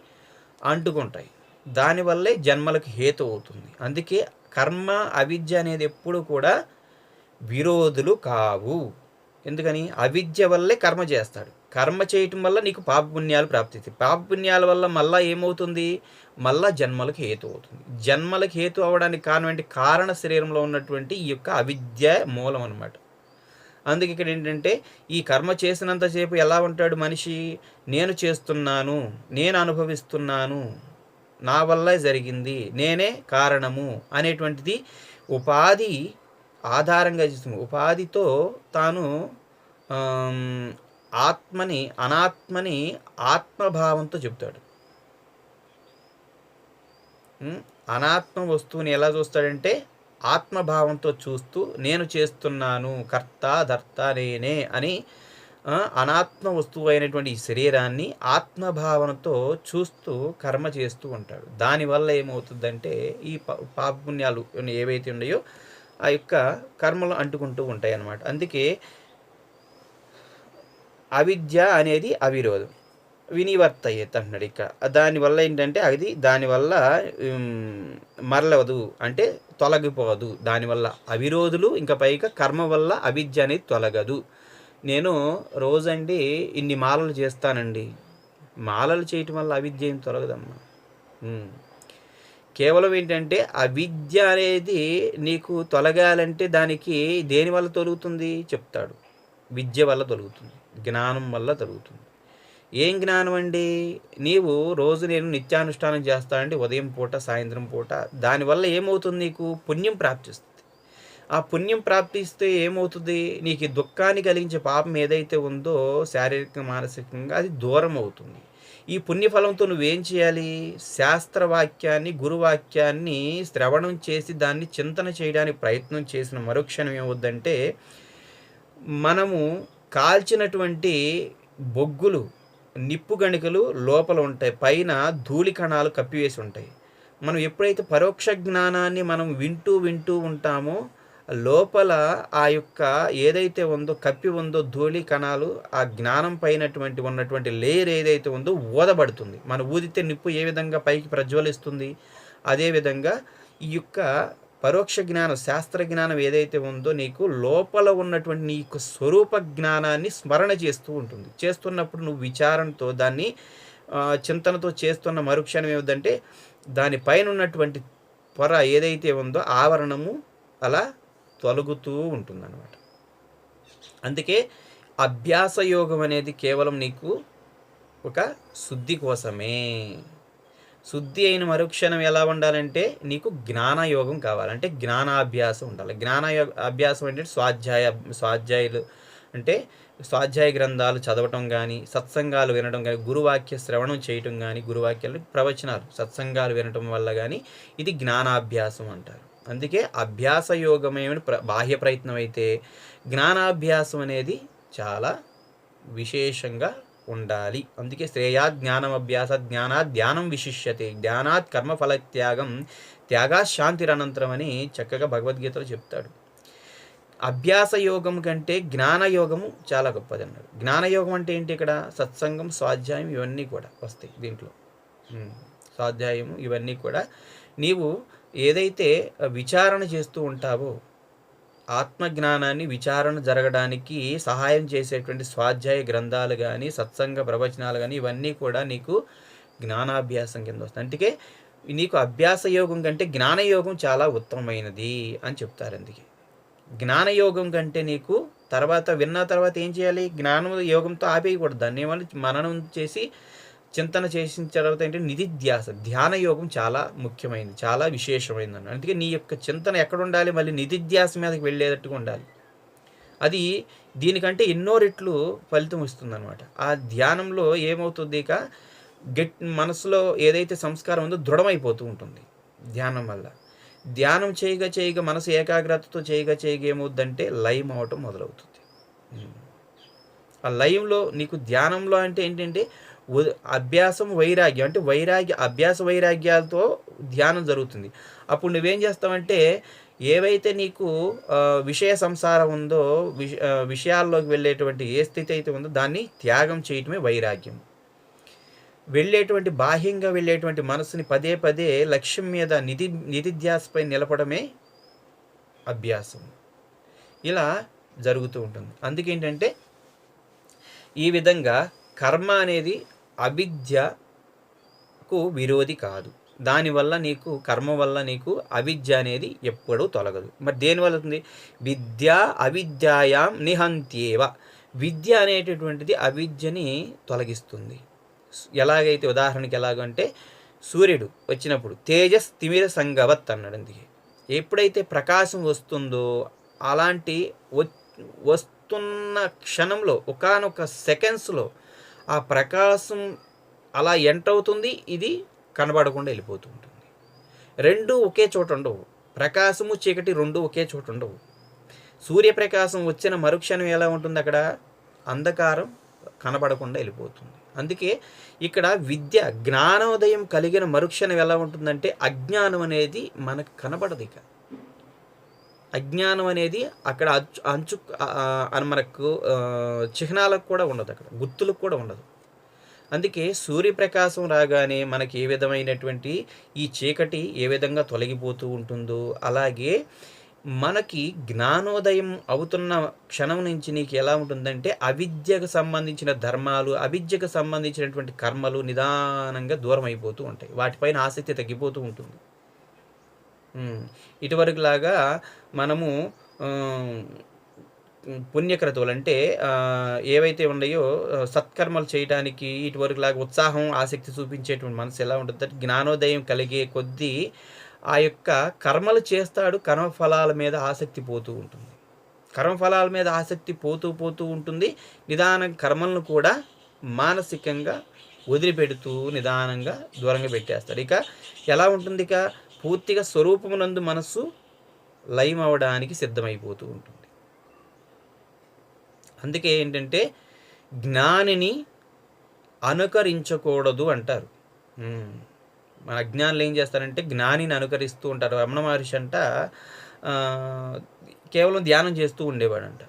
అంటుకుంటాయి. దానివల్లే జన్మలకు హేతు అవుతుంది. అందుకే కర్మ అవిద్య అనేది ఎప్పుడు కూడా విరోధులు కావు. ఎందుకని? అవిద్య వల్లే కర్మ చేస్తాడు. కర్మ చేయటం వల్ల నీకు పాపపుణ్యాలు ప్రాప్తిస్తాయి. పాపపుణ్యాల వల్ల మళ్ళీ ఏమవుతుంది? మళ్ళా జన్మలకు హేతు అవుతుంది. జన్మలకు హేతు అవ్వడానికి కారణం ఏంటి? కారణ శరీరంలో ఉన్నటువంటి ఈ యొక్క అవిద్య మూలం అనమాట. అందుకే ఇక్కడ ఏంటంటే ఈ కర్మ చేసినంతసేపు ఎలా ఉంటాడు మనిషి? నేను చేస్తున్నాను, నేను అనుభవిస్తున్నాను, నా వల్ల జరిగింది, నేనే కారణము అనేటువంటిది ఉపాధి ఆధారంగా చేస్తుంది. ఉపాధితో తాను ఆత్మని అనాత్మని ఆత్మభావంతో చెప్తాడు. అనాత్మ వస్తువుని ఎలా చూస్తాడంటే ఆత్మభావంతో చూస్తూ నేను చేస్తున్నాను, కర్త ధర్త నేనే అని అనాత్మ వస్తువు అయినటువంటి ఈ శరీరాన్ని ఆత్మభావనతో చూస్తూ కర్మ చేస్తూ ఉంటాడు. దానివల్ల ఏమవుతుందంటే ఈ పాపపుణ్యాలు ఏవైతే ఉన్నాయో ఆ యొక్క కర్మలు అంటుకుంటూ ఉంటాయి అన్నమాట. అందుకే అవిద్య అనేది అవిరోధం. వినివర్తయేత్ అంటున్నాడు ఇక్కడ. దానివల్ల ఏంటంటే అది దానివల్ల మరలవదు, అంటే తొలగిపోదు. దానివల్ల అవిరోధులు, ఇంకా పైగా కర్మ వల్ల అవిద్య అనేది తొలగదు. నేను రోజండి ఇన్ని మాలలు చేస్తానండి, మాలలు చేయటం వల్ల అవిద్య ఏం తొలగదమ్మా. కేవలం ఏంటంటే అవిద్య అనేది నీకు తొలగాలంటే దానికి దేనివల్ల తొలుగుతుంది చెప్తాడు. విద్య వల్ల తొలుగుతుంది, జ్ఞానం వల్ల తొలుగుతుంది. ఏం జ్ఞానం అండి? నీవు రోజు నేను నిత్యానుష్ఠానం చేస్తానంటే ఉదయం పూట సాయంత్రం పూట, దానివల్ల ఏమవుతుంది? నీకు పుణ్యం ప్రాప్తిస్తుంది. ఆ పుణ్యం ప్రాప్తిస్తే ఏమవుతుంది? నీకు దుఃఖాన్ని కలిగించే పాపం ఏదైతే ఉందో శారీరక మానసికంగా అది దూరం అవుతుంది. ఈ పుణ్యఫలంతో నువ్వేం చేయాలి? శాస్త్రవాక్యాన్ని, గురువాక్యాన్ని శ్రవణం చేసి దాన్ని చింతన చేయడానికి ప్రయత్నం చేసిన మరుక్షణం ఏమవుద్దంటే మనము కాల్చినటువంటి బొగ్గులు, నిప్పు గణికలు లోపల ఉంటాయి, పైన ధూళి కణాలు కప్పివేసి ఉంటాయి. మనం ఎప్పుడైతే పరోక్ష జ్ఞానాన్ని మనం వింటూ ఉంటామో లోపల ఆ యొక్క ఏదైతే ఉందో కప్పి ఉందో ధూళి కణాలు, ఆ జ్ఞానం పైనటువంటి ఉన్నటువంటి లేయర్ ఏదైతే ఉందో ఊదబడుతుంది. మనం ఊదితే నిప్పు ఏ విధంగా పైకి ప్రజ్వలిస్తుంది, అదేవిధంగా ఈ యొక్క పరోక్ష జ్ఞానం, శాస్త్ర జ్ఞానం ఏదైతే ఉందో నీకు లోపల ఉన్నటువంటి నీ యొక్క స్వరూప జ్ఞానాన్ని స్మరణ చేస్తూ ఉంటుంది. చేస్తున్నప్పుడు నువ్వు విచారణతో దాన్ని చింతనతో చేస్తున్న మరుక్షణం ఏమిటంటే దానిపైన ఉన్నటువంటి పొర ఏదైతే ఉందో ఆవరణము అలా తొలగుతూ ఉంటుందన్నమాట. అందుకే అభ్యాస యోగం అనేది కేవలం నీకు ఒక శుద్ధి కోసమే. శుద్ధి అయిన మరుక్షణం ఎలా ఉండాలంటే నీకు జ్ఞానయోగం కావాలంటే జ్ఞానాభ్యాసం ఉండాలి. అభ్యాసం అంటే స్వాధ్యాయులు అంటే స్వాధ్యాయ గ్రంథాలు చదవటం కానీ, సత్సంగాలు వినడం కానీ, గురువాక్య శ్రవణం చేయటం కానీ, గురువాక్యాలు ప్రవచనాలు సత్సంగాలు వినటం వల్ల కానీ ఇది జ్ఞానాభ్యాసం అంటారు. అందుకే అభ్యాస యోగం ఏమైనా బాహ్య ప్రయత్నం అయితే జ్ఞానాభ్యాసం అనేది చాలా విశేషంగా ఉండాలి. అందుకే శ్రేయాత్ జ్ఞానం అభ్యాస జ్ఞానాత్ ధ్యానం విశిష్యతే జ్ఞానాత్ కర్మఫలత్యాగం త్యాగాత్ శాంతిరనంతరం అని చక్కగా భగవద్గీతలో చెప్తాడు. అభ్యాస యోగం కంటే జ్ఞానయోగము చాలా గొప్పది అన్నాడు. జ్ఞానయోగం అంటే ఏంటి? ఇక్కడ సత్సంగం, స్వాధ్యాయం ఇవన్నీ కూడా వస్తాయి దీంట్లో. స్వాధ్యాయము ఇవన్నీ కూడా నీవు ఏదైతే విచారణ చేస్తూ ఉంటావో ఆత్మజ్ఞానాన్ని విచారణ జరగడానికి సహాయం చేసేటువంటి స్వాధ్యాయ గ్రంథాలు గానీ, సత్సంగ ప్రవచనాలు గానీ, ఇవన్నీ కూడా నీకు జ్ఞానాభ్యాసం కింద వస్తాయి. అందుకే నీకు అభ్యాస యోగం కంటే జ్ఞానయోగం చాలా ఉత్తమమైనది అని చెప్తారు. అందుకే జ్ఞానయోగం కంటే నీకు తర్వాత విన్న తర్వాత ఏం చేయాలి? జ్ఞానం యోగంతో ఆపేయకూడదు. దాన్ని ఏమని మననం చేసి చింతన చేసిన తర్వాత ఏంటంటే నిధిధ్యాస, ధ్యాన యోగం చాలా ముఖ్యమైనది, చాలా విశేషమైనది అన్న. అందుకే నీ యొక్క చింతన ఎక్కడ ఉండాలి? మళ్ళీ నిధిధ్యాస మీదకి వెళ్ళేటట్టుగా ఉండాలి. అది దీనికంటే ఎన్నో రెట్లు ఫలితం ఇస్తుందన్నమాట. ఆ ధ్యానంలో ఏమవుతుంది? ఇక మనసులో ఏదైతే సంస్కారం ఉందో దృఢమైపోతూ ఉంటుంది ధ్యానం వల్ల. ధ్యానం చేయగా చేయగా మనసు ఏకాగ్రతతో చేయగా చేయగా ఏమవుద్దంటే లయం అవటం మొదలవుతుంది. ఆ లయంలో నీకు ధ్యానంలో అంటే ఏంటంటే అభ్యాసం వైరాగ్యం, అంటే అభ్యాస వైరాగ్యాలతో ధ్యానం జరుగుతుంది. అప్పుడు నువ్వేం చేస్తావంటే ఏవైతే నీకు విషయ సంసారం ఉందో, విషయాల్లోకి వెళ్ళేటువంటి ఏ స్థితి అయితే ఉందో దాన్ని త్యాగం చేయటమే వైరాగ్యం. వెళ్ళేటువంటి బాహ్యంగా వెళ్ళేటువంటి మనసుని పదే పదే లక్ష్యం మీద నిధిధ్యాసపై నిలపడమే అభ్యాసం. ఇలా జరుగుతూ ఉంటుంది. అందుకేంటంటే ఈ విధంగా కర్మ అనేది అవిద్యకు విరోధి కాదు. దానివల్ల నీకు కర్మ వల్ల నీకు అవిద్య అనేది ఎప్పుడూ తొలగదు. మరి దేనివల్ల అవుతుంది? విద్య అవిద్యాయాం నిహంత్యేవ. విద్య అనేటటువంటిది అవిద్యని తొలగిస్తుంది. ఎలాగైతే ఉదాహరణకి ఎలాగంటే సూర్యుడు వచ్చినప్పుడు తేజస్ తిమిర సంగవత్ అన్నాడు. అందుకే ఎప్పుడైతే ప్రకాశం వస్తుందో అలాంటి వస్తున్న క్షణంలో ఒకానొక సెకండ్స్లో ఆ ప్రకాశం అలా ఎంటర్ అవుతుంది, ఇది కనబడకుండా వెళ్ళిపోతూ ఉంటుంది. రెండు ఒకే చోట ఉండవు. ప్రకాశము చీకటి రెండు ఒకే చోట ఉండవు. సూర్యప్రకాశం వచ్చిన మరుక్షణం ఎలా ఉంటుంది? అక్కడ అంధకారం కనబడకుండా వెళ్ళిపోతుంది. అందుకే ఇక్కడ విద్య జ్ఞానోదయం కలిగిన మరుక్షణం ఎలా ఉంటుందంటే అజ్ఞానం అనేది మనకు కనబడదు. ఇక అజ్ఞానం అనేది అక్కడ అంచు మనకు చిహ్నాలకు కూడా ఉండదు, అక్కడ గుర్తులకు కూడా ఉండదు. అందుకే సూర్యప్రకాశం రాగానే మనకి ఏ విధమైనటువంటి ఈ చీకటి ఏ విధంగా తొలగిపోతూ ఉంటుందో అలాగే మనకి జ్ఞానోదయం అవుతున్న క్షణం నుంచి నీకు ఎలా ఉంటుందంటే అవిద్యకు సంబంధించిన ధర్మాలు, అవిద్యకు సంబంధించినటువంటి కర్మలు నిదానంగా దూరం అయిపోతూ ఉంటాయి. వాటిపైన ఆసక్తి తగ్గిపోతూ ఉంటుంది. ఇటువరకులాగా మనము పుణ్యక్రతువులు అంటే ఏవైతే ఉన్నాయో సత్కర్మలు చేయడానికి ఇటువరకులాగా ఉత్సాహం ఆసక్తి చూపించేటువంటి మనసు ఎలా ఉంటుందంటే జ్ఞానోదయం కలిగే కొద్దీ ఆ యొక్క కర్మలు చేస్తాడు, కర్మఫలాల మీద ఆసక్తి పోతూ ఉంటుంది. కర్మఫలాల మీద ఆసక్తి పోతూ ఉంటుంది. నిదానం కర్మలను కూడా మానసికంగా వదిలిపెడుతూ నిదానంగా దూరంగా పెట్టేస్తాడు. ఇక ఎలా ఉంటుంది? ఇక పూర్తిగా స్వరూపమునందు మనస్సు లయం అవడానికి సిద్ధమైపోతూ ఉంటుంది. అందుకే ఏంటంటే జ్ఞానిని అనుకరించకూడదు అంటారు. మన అజ్ఞానులు ఏం చేస్తారంటే జ్ఞానిని అనుకరిస్తూ ఉంటారు. రమణ మహర్షి అంట కేవలం ధ్యానం చేస్తూ ఉండేవాడంట.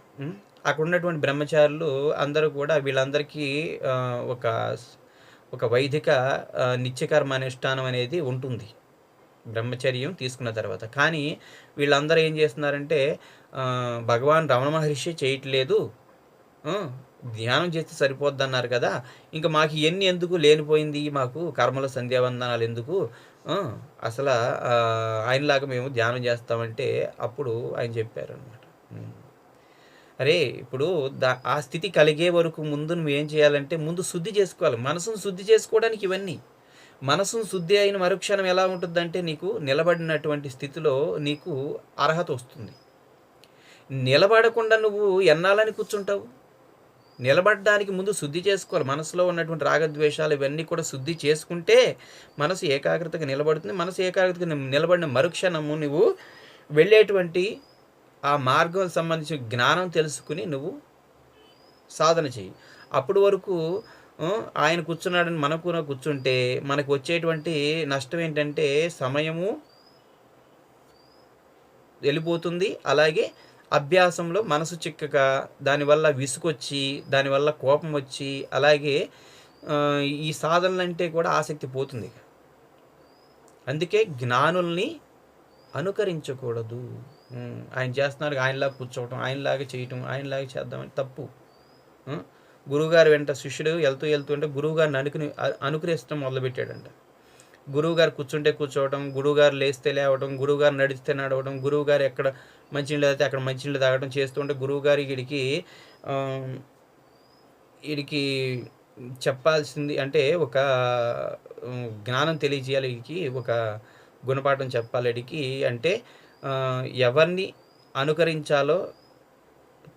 అక్కడ ఉన్నటువంటి బ్రహ్మచారులు అందరూ కూడా వీళ్ళందరికీ ఒక వైదిక నిత్యకర్మ అనుష్ఠానం అనేది ఉంటుంది బ్రహ్మచర్యం తీసుకున్న తర్వాత. కానీ వీళ్ళందరూ ఏం చేస్తున్నారంటే భగవాన్ రమణ మహర్షి చేయట్లేదు, ధ్యానం చేస్తే సరిపోద్ది అన్నారు కదా, ఇంకా మాకు ఇవన్నీ ఎందుకు, లేనిపోయింది మాకు కర్మల సంధ్యావందనాలు ఎందుకు, అసలు ఆయనలాగా మేము ధ్యానం చేస్తామంటే అప్పుడు ఆయన చెప్పారు అనమాట. అరే ఇప్పుడు ఆ స్థితి కలిగే వరకు ముందు నువ్వేం చేయాలంటే ముందు శుద్ధి చేసుకోవాలి. మనసును శుద్ధి చేసుకోవడానికి ఇవన్నీ. మనసును శుద్ధి అయిన మరుక్షణం ఎలా ఉంటుందంటే నీకు నిలబడినటువంటి స్థితిలో నీకు అర్హత వస్తుంది. నిలబడకుండా నువ్వు ఎన్నాలని కూర్చుంటావు? నిలబడడానికి ముందు శుద్ధి చేసుకోవాలి. మనసులో ఉన్నటువంటి రాగద్వేషాలు ఇవన్నీ కూడా శుద్ధి చేసుకుంటే మనసు ఏకాగ్రతగా నిలబడుతుంది. మనసు ఏకాగ్రతగా నిలబడిన మరుక్షణము నువ్వు వెళ్ళేటువంటి ఆ మార్గం సంబంధించిన జ్ఞానం తెలుసుకుని నువ్వు సాధన చెయ్యి. అప్పటి వరకు ఆయన కూర్చున్నాడని మనకు కూర్చుంటే మనకు వచ్చేటువంటి నష్టం ఏంటంటే సమయము వెళ్ళిపోతుంది. అలాగే అభ్యాసంలో మనసు చిక్కక దానివల్ల విసుకొచ్చి దానివల్ల కోపం వచ్చి అలాగే ఈ సాధనలంటే కూడా ఆసక్తి పోతుంది. అందుకే జ్ఞానుల్ని అనుకరించకూడదు. ఆయన చేస్తున్నారు, ఆయనలాగా కూర్చోవటం, ఆయనలాగా చేయటం, ఆయనలాగా చేద్దామని తప్పు. గురువుగారు వెంట శిష్యుడు వెళ్తూ వెళ్తూ ఉంటే గురువుగారిని అనుకరిస్తడం మొదలుపెట్టాడంట. గురువుగారు కూర్చుంటే కూర్చోవడం, గురువుగారు లేస్తే లేవడం, గురువుగారు నడిస్తే నడవడం, గురువుగారు ఎక్కడ మంచినీళ్ళు తాగితే అక్కడ మంచినీళ్ళు తాగడం చేస్తూ ఉంటే గురువుగారు వీడికి చెప్పాల్సింది అంటే ఒక జ్ఞానం తెలియజేయాలి, వీడికి ఒక గుణపాఠం చెప్పాలి వీడికి అంటే ఎవరిని అనుకరించాలో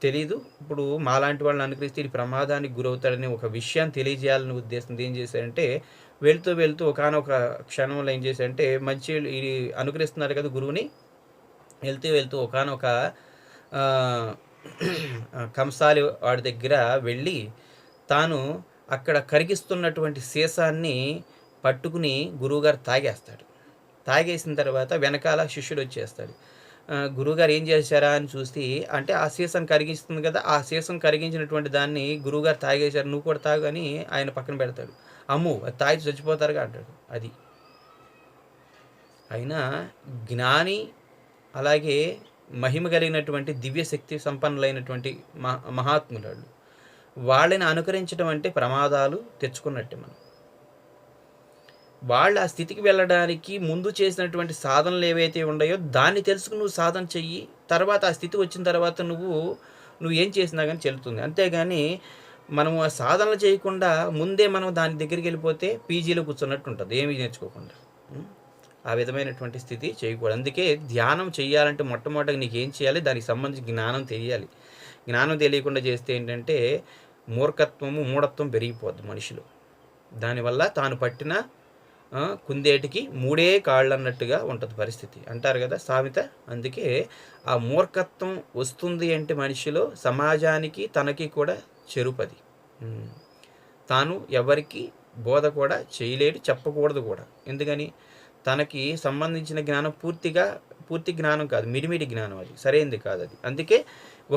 తెలీదు. ఇప్పుడు మాలాంటి వాళ్ళని అనుకరిస్తే ఇది ప్రమాదానికి గురవుతాడని ఒక విషయాన్ని తెలియజేయాలని ఉద్దేశంతో ఏం చేశారంటే వెళ్తూ వెళ్తూ ఒకానొక క్షణంలో ఏం చేశారంటే మంచి ఇది అనుకరిస్తున్నారు కదా గురువుని, వెళ్తూ వెళ్తూ ఒకానొక కంసాలి వాడి దగ్గర వెళ్ళి తాను అక్కడ కరిగిస్తున్నటువంటి సీసాన్ని పట్టుకుని గురువుగారు తాగేస్తాడు. తాగేసిన తర్వాత వెనకాల శిష్యుడు వచ్చేస్తాడు. గురువుగారు ఏం చేశారా అని చూసి, అంటే ఆ సీసం కరిగిస్తుంది కదా, ఆ సీసం కరిగించినటువంటి దాన్ని గురువుగారు తాగేశారు, నువ్వు కూడా తాగు అని ఆయన పక్కన పెడతాడు. అమ్ము అది తాగి చచ్చిపోతారుగా అంటాడు. అది అయినా జ్ఞాని అలాగే మహిమ కలిగినటువంటి దివ్యశక్తి సంపన్నులైనటువంటి మహాత్ములు వాళ్ళని అనుకరించడం అంటే ప్రమాదాలు తెచ్చుకున్నట్టే. మనం వాళ్ళు ఆ స్థితికి వెళ్ళడానికి ముందు చేసినటువంటి సాధనలు ఏవైతే ఉన్నాయో దాన్ని తెలుసుకుని నువ్వు సాధన చెయ్యి, తర్వాత ఆ స్థితి వచ్చిన తర్వాత నువ్వు ఏం చేసినా కానీ చెల్లుతుంది. అంతేగాని మనము ఆ సాధనలు చేయకుండా ముందే మనం దాని దగ్గరికి వెళ్ళిపోతే పీజీలో కూర్చున్నట్టు ఉంటుంది, ఏమీ నేర్చుకోకుండా. ఆ విధమైనటువంటి స్థితి చేయకూడదు. అందుకే ధ్యానం చేయాలంటే మొట్టమొదటిగా నీకు ఏం చేయాలి, దానికి సంబంధించి జ్ఞానం తెలియాలి. జ్ఞానం తెలియకుండా చేస్తే ఏంటంటే మూఢత్వం పెరిగిపోద్ది మనిషిలో. దానివల్ల తాను పట్టిన కుందేటికి 3 కాళ్ళు అన్నట్టుగా ఉంటుంది పరిస్థితి అంటారు కదా సామెత. అందుకే ఆ మూర్ఖత్వం వస్తుంది అంటే మనిషిలో సమాజానికి తనకి కూడా చెరుపది. తాను ఎవరికి బోధ కూడా చేయలేడు, చెప్పకూడదు కూడా. ఎందుకని తనకి సంబంధించిన జ్ఞానం పూర్తి జ్ఞానం కాదు, మిడిమిడి జ్ఞానం, అది సరైనది కాదు. అది అందుకే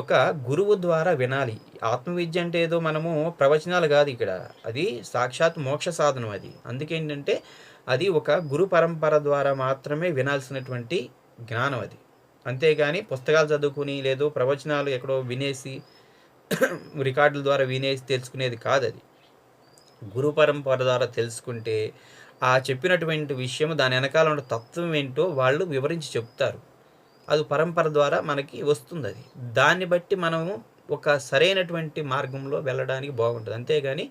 ఒక గురువు ద్వారా వినాలి. ఆత్మవిద్య అంటే ఏదో మనము ప్రవచనాలు కాదు ఇక్కడ, అది సాక్షాత్ మోక్ష సాధనం. అది అందుకేంటంటే అది ఒక గురు పరంపర ద్వారా మాత్రమే వినాల్సినటువంటి జ్ఞానం అది. అంతేగాని పుస్తకాలు చదువుకుని లేదో ప్రవచనాలు ఎక్కడో వినేసి రికార్డుల ద్వారా వినేసి తెలుసుకునేది కాదు. అది గురు పరంపర ద్వారా తెలుసుకుంటే ఆ చెప్పినటువంటి విషయం దాని వెనకాల ఉన్న తత్వం ఏంటో వాళ్ళు వివరించి చెప్తారు. అది పరంపర ద్వారా మనకి వస్తుంది. అది దాన్ని బట్టి మనము ఒక సరైనటువంటి మార్గంలో వెళ్ళడానికి బాగుంటుంది. అంతేగాని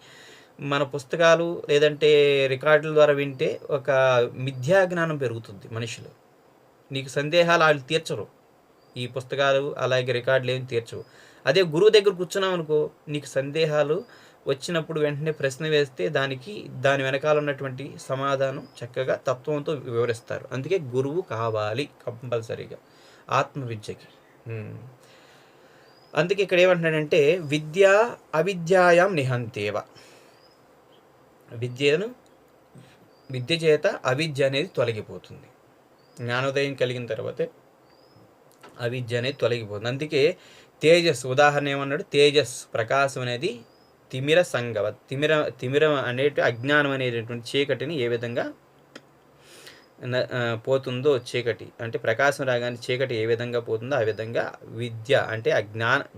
మన పుస్తకాలు లేదంటే రికార్డుల ద్వారా వింటే ఒక మిథ్యా జ్ఞానం పెరుగుతుంది మనిషిలో. నీకు సందేహాలు వాళ్ళు తీర్చరు, ఈ పుస్తకాలు అలాగే రికార్డులు ఏమి తీర్చవు. అదే గురువు దగ్గర కూర్చున్నాం అనుకో, నీకు సందేహాలు వచ్చినప్పుడు వెంటనే ప్రశ్న వేస్తే దాని వెనకాల ఉన్నటువంటి సమాధానం చక్కగా తత్వంతో వివరిస్తారు. అందుకే గురువు కావాలి కంపల్సరీగా ఆత్మవిద్యకి. అందుకే ఇక్కడ ఏమంటున్నాడంటే విద్య అవిద్యాయాం నిహంతేవ. విద్య చేత అవిద్య అనేది తొలగిపోతుంది. జ్ఞానోదయం కలిగిన తర్వాతే అవిద్య అనేది తొలగిపోతుంది. అందుకే తేజస్ ఉదాహరణ ఏమన్నాడు, తేజస్ ప్రకాశం అనేది తిమిర సంగవ, తిమిరం అనేటి అజ్ఞానం అనేటటువంటి చీకటిని ఏ విధంగా పోతుందో, చీకటి అంటే ప్రకాశం రాగానే చీకటి ఏ విధంగా పోతుందో ఆ విధంగా విద్య అంటే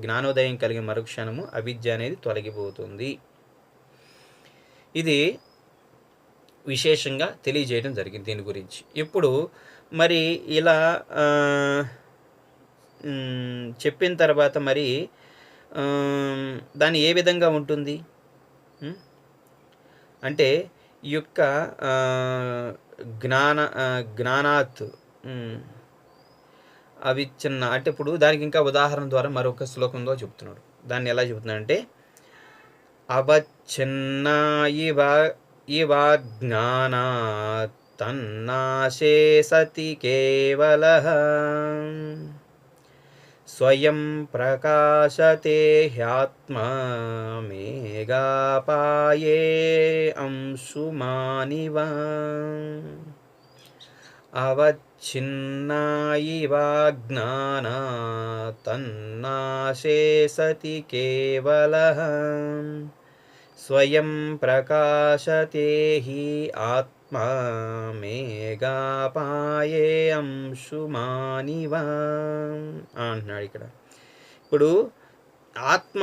జ్ఞానోదయం కలిగిన మరుక్షణము అవిద్య అనేది తొలగిపోతుంది. ఇది విశేషంగా తెలియజేయడం జరిగింది దీని గురించి. ఇప్పుడు మరి ఇలా చెప్పిన తర్వాత మరి దాన్ని ఏ విధంగా ఉంటుంది అంటే ఈ యొక్క జ్ఞానాత్ అవిచ్ఛిన్న అంటే ఇప్పుడు దానికి ఇంకా ఉదాహరణ ద్వారా మరొక శ్లోకంలో చెప్తున్నాడు. దాన్ని ఎలా చెబుతున్నాడు అంటే అవచ్ఛిన్న ఇవ జ్ఞానాత్ తన్నాశే సతి కేవలః స్వయం ప్రకాశతే హ్యాత్మా మేఘాపాయే అంశుమానివ. అవచ్ఛిన్న ఇవ జ్ఞానాత్ తన్నాశే సతి కేవలః. స్వయం ప్రకాశతే హి ఆత్మా మేఘాపాయే అంశుమానివ అంటున్నాడు ఇక్కడ. ఇప్పుడు ఆత్మ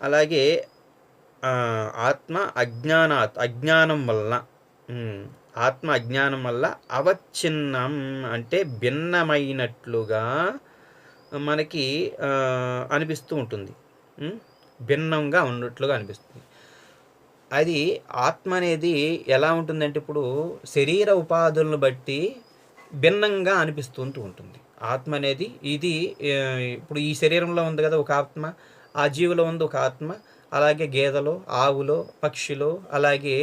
అలాగే ఆత్మ అజ్ఞానం వల్ల ఆత్మ అజ్ఞానం వల్ల అవచ్ఛిన్నం అంటే భిన్నమైనట్లుగా మనకి అనిపిస్తూ ఉంటుంది. భిన్నంగా ఉన్నట్లుగా అనిపిస్తుంది. అది ఆత్మ అనేది ఎలా ఉంటుందంటే ఇప్పుడు శరీర ఉపాధులను బట్టి భిన్నంగా అనిపిస్తూ ఉంటుంది. ఆత్మ అనేది ఇది ఇప్పుడు ఈ శరీరంలో ఉంది కదా ఒక ఆత్మ, ఆ జీవులో ఉంది ఒక ఆత్మ, అలాగే గేదెలో, ఆవులో, పక్షిలో, అలాగే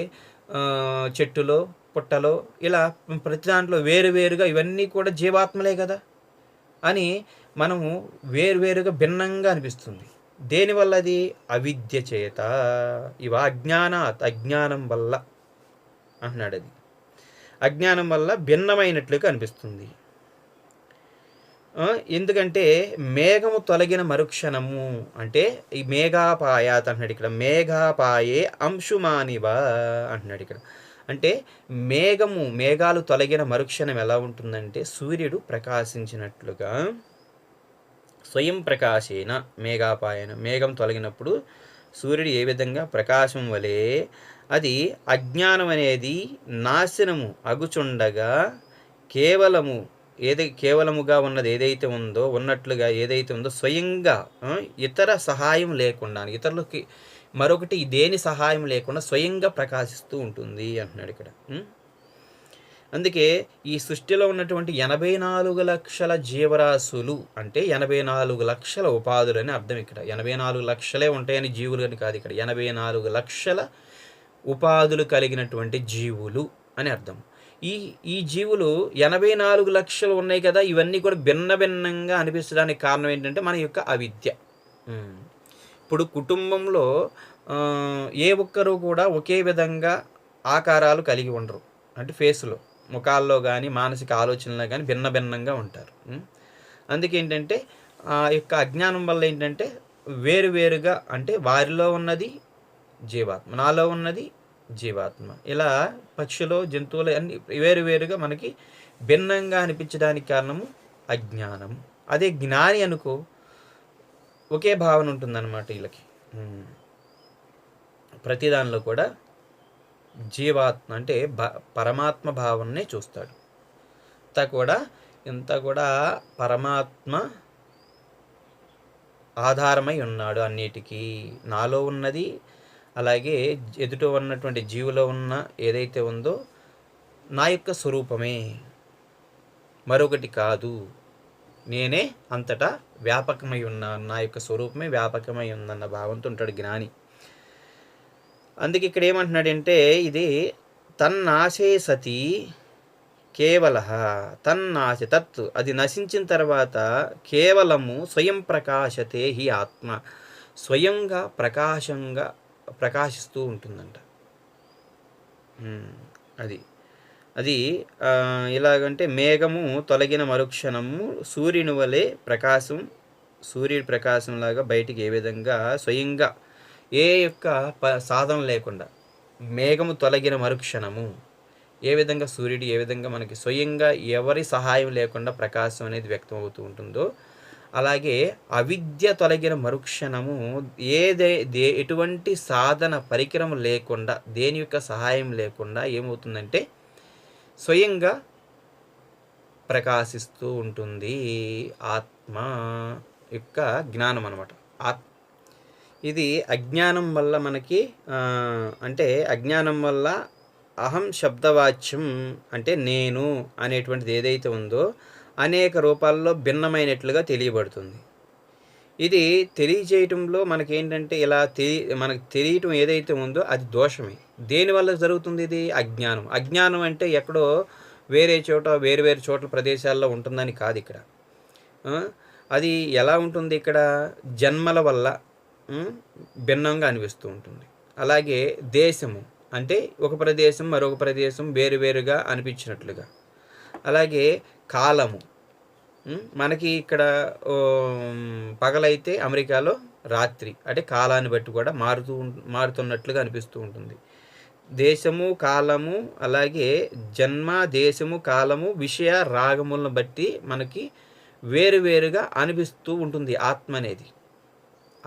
చెట్టులో, పుట్టలో, ఇలా ప్రతి దాంట్లో వేరువేరుగా ఇవన్నీ కూడా జీవాత్మలే కదా అని మనము వేరువేరుగా భిన్నంగా అనిపిస్తుంది. దేనివల్ల అది? అవిద్య చేత. ఇవ అజ్ఞానం వల్ల అంటున్నాడు. అది అజ్ఞానం వల్ల భిన్నమైనట్లుగా అనిపిస్తుంది. ఎందుకంటే మేఘము తొలగిన మరుక్షణము అంటే ఈ మేఘాపాయాత్ అంటున్నాడు ఇక్కడ. మేఘాపాయే అంశుమానివ అంటున్నాడు ఇక్కడ. అంటే మేఘాలు తొలగిన మరుక్షణం ఎలా ఉంటుందంటే సూర్యుడు ప్రకాశించినట్లుగా స్వయం ప్రకాశేన మేఘాపాయన. మేఘం తొలగినప్పుడు సూర్యుడు ఏ విధంగా ప్రకాశం వలె అది అజ్ఞానం అనేది నాశనము అగుచుండగా కేవలముగా ఉన్నది ఏదైతే ఉందో ఉన్నట్లుగా ఏదైతే ఉందో స్వయంగా ఇతర సహాయం లేకుండా, ఇతరులకి మరొకటి దేని సహాయం లేకుండా స్వయంగా ప్రకాశిస్తూ ఉంటుంది అంటున్నాడు ఇక్కడ. అందుకే ఈ సృష్టిలో ఉన్నటువంటి 84 లక్షల జీవరాశులు అంటే 84 లక్షల ఉపాధులు అని అర్థం ఇక్కడ. 84 లక్షలే ఉంటాయని జీవులు అని కాదు ఇక్కడ. 84 లక్షల ఉపాధులు కలిగినటువంటి జీవులు అని అర్థం. ఈ జీవులు 84 లక్షలు ఉన్నాయి కదా, ఇవన్నీ కూడా భిన్నంగా అనిపించడానికి కారణం ఏంటంటే మన యొక్క అవిద్య. ఇప్పుడు కుటుంబంలో ఏ ఒక్కరూ కూడా ఒకే విధంగా ఆకారాలు కలిగి ఉండరు. అంటే ఫేస్లో, ముఖాల్లో కానీ మానసిక ఆలోచనలో కానీ భిన్నంగా ఉంటారు. అందుకే ఏంటంటే ఆ యొక్క అజ్ఞానం వల్ల ఏంటంటే వేరువేరుగా, అంటే వారిలో ఉన్నది జీవాత్మ, నాలో ఉన్నది జీవాత్మ, ఇలా పక్షులు జంతువులు అన్ని వేరువేరుగా మనకి భిన్నంగా అనిపించడానికి కారణము అజ్ఞానం. అదే జ్ఞాని అనుకో ఒకే భావన ఉంటుందన్నమాట. వీళ్ళకి ప్రతి దానిలో కూడా జీవాత్మ అంటే పరమాత్మ భావననే చూస్తాడు. ఇంత కూడా పరమాత్మ ఆధారమై ఉన్నాడు అన్నిటికీ. నాలో ఉన్నది అలాగే ఎదుట ఉన్నటువంటి జీవులో ఉన్న ఏదైతే ఉందో నా యొక్క స్వరూపమే, మరొకటి కాదు. నేనే అంతటా వ్యాపకమై ఉన్నాను, నా యొక్క స్వరూపమే వ్యాపకమై ఉందన్న భావంతో ఉంటాడు జ్ఞాని. అందుకే ఇక్కడ ఏమంటున్నాడంటే ఇది తన్నాశే సతి కేవల తన్నాశ తత్, అది నశించిన తర్వాత కేవలము స్వయం ప్రకాశతే హి ఆత్మ, స్వయంగా ప్రకాశిస్తూ ఉంటుందంట. అది ఎలాగంటే మేఘము తొలగిన మరుక్షణము సూర్యుని వలె సూర్యుడి ప్రకాశంలాగా బయటికి ఏ విధంగా స్వయంగా ఏ యొక్క సాధన లేకుండా మేఘము తొలగిన మరుక్షణము ఏ విధంగా సూర్యుడు ఏ విధంగా మనకి స్వయంగా ఎవరి సహాయం లేకుండా ప్రకాశం అనేది వ్యక్తం అవుతూ ఉంటుందో, అలాగే అవిద్య తొలగిన మరుక్షణము ఎటువంటి సాధన పరికరం లేకుండా, దేని యొక్క సహాయం లేకుండా ఏమవుతుందంటే స్వయంగా ప్రకాశిస్తూ ఉంటుంది ఆత్మ యొక్క జ్ఞానం అన్నమాట. ఇది అజ్ఞానం వల్ల మనకి అంటే అజ్ఞానం వల్ల అహం శబ్దవాచ్యం అంటే నేను అనేటువంటిది ఏదైతే ఉందో అనేక రూపాల్లో భిన్నమైనట్లుగా తెలియబడుతుంది. ఇది తెలియజేయటంలో మనకేంటంటే మనకు తెలియటం ఏదైతే ఉందో అది దోషమే. దేనివల్ల జరుగుతుంది? ఇది అజ్ఞానం అంటే ఎక్కడో వేరే చోట్ల ప్రదేశాల్లో ఉంటుందని కాదు ఇక్కడ. అది ఎలా ఉంటుంది? ఇక్కడ జన్మల వల్ల భిన్నంగా అనిపిస్తూ ఉంటుంది. అలాగే దేశము అంటే ఒక ప్రదేశం మరొక ప్రదేశం వేరువేరుగా అనిపించినట్లుగా. అలాగే కాలము, మనకి ఇక్కడ పగలైతే అమెరికాలో రాత్రి, అంటే కాలాన్ని బట్టి కూడా మారుతున్నట్లుగా అనిపిస్తూ ఉంటుంది. దేశము, కాలము, అలాగే జన్మ, దేశము, కాలము, విషయ, రాగములను బట్టి మనకి వేరువేరుగా అనిపిస్తూ ఉంటుంది ఆత్మ అనేది.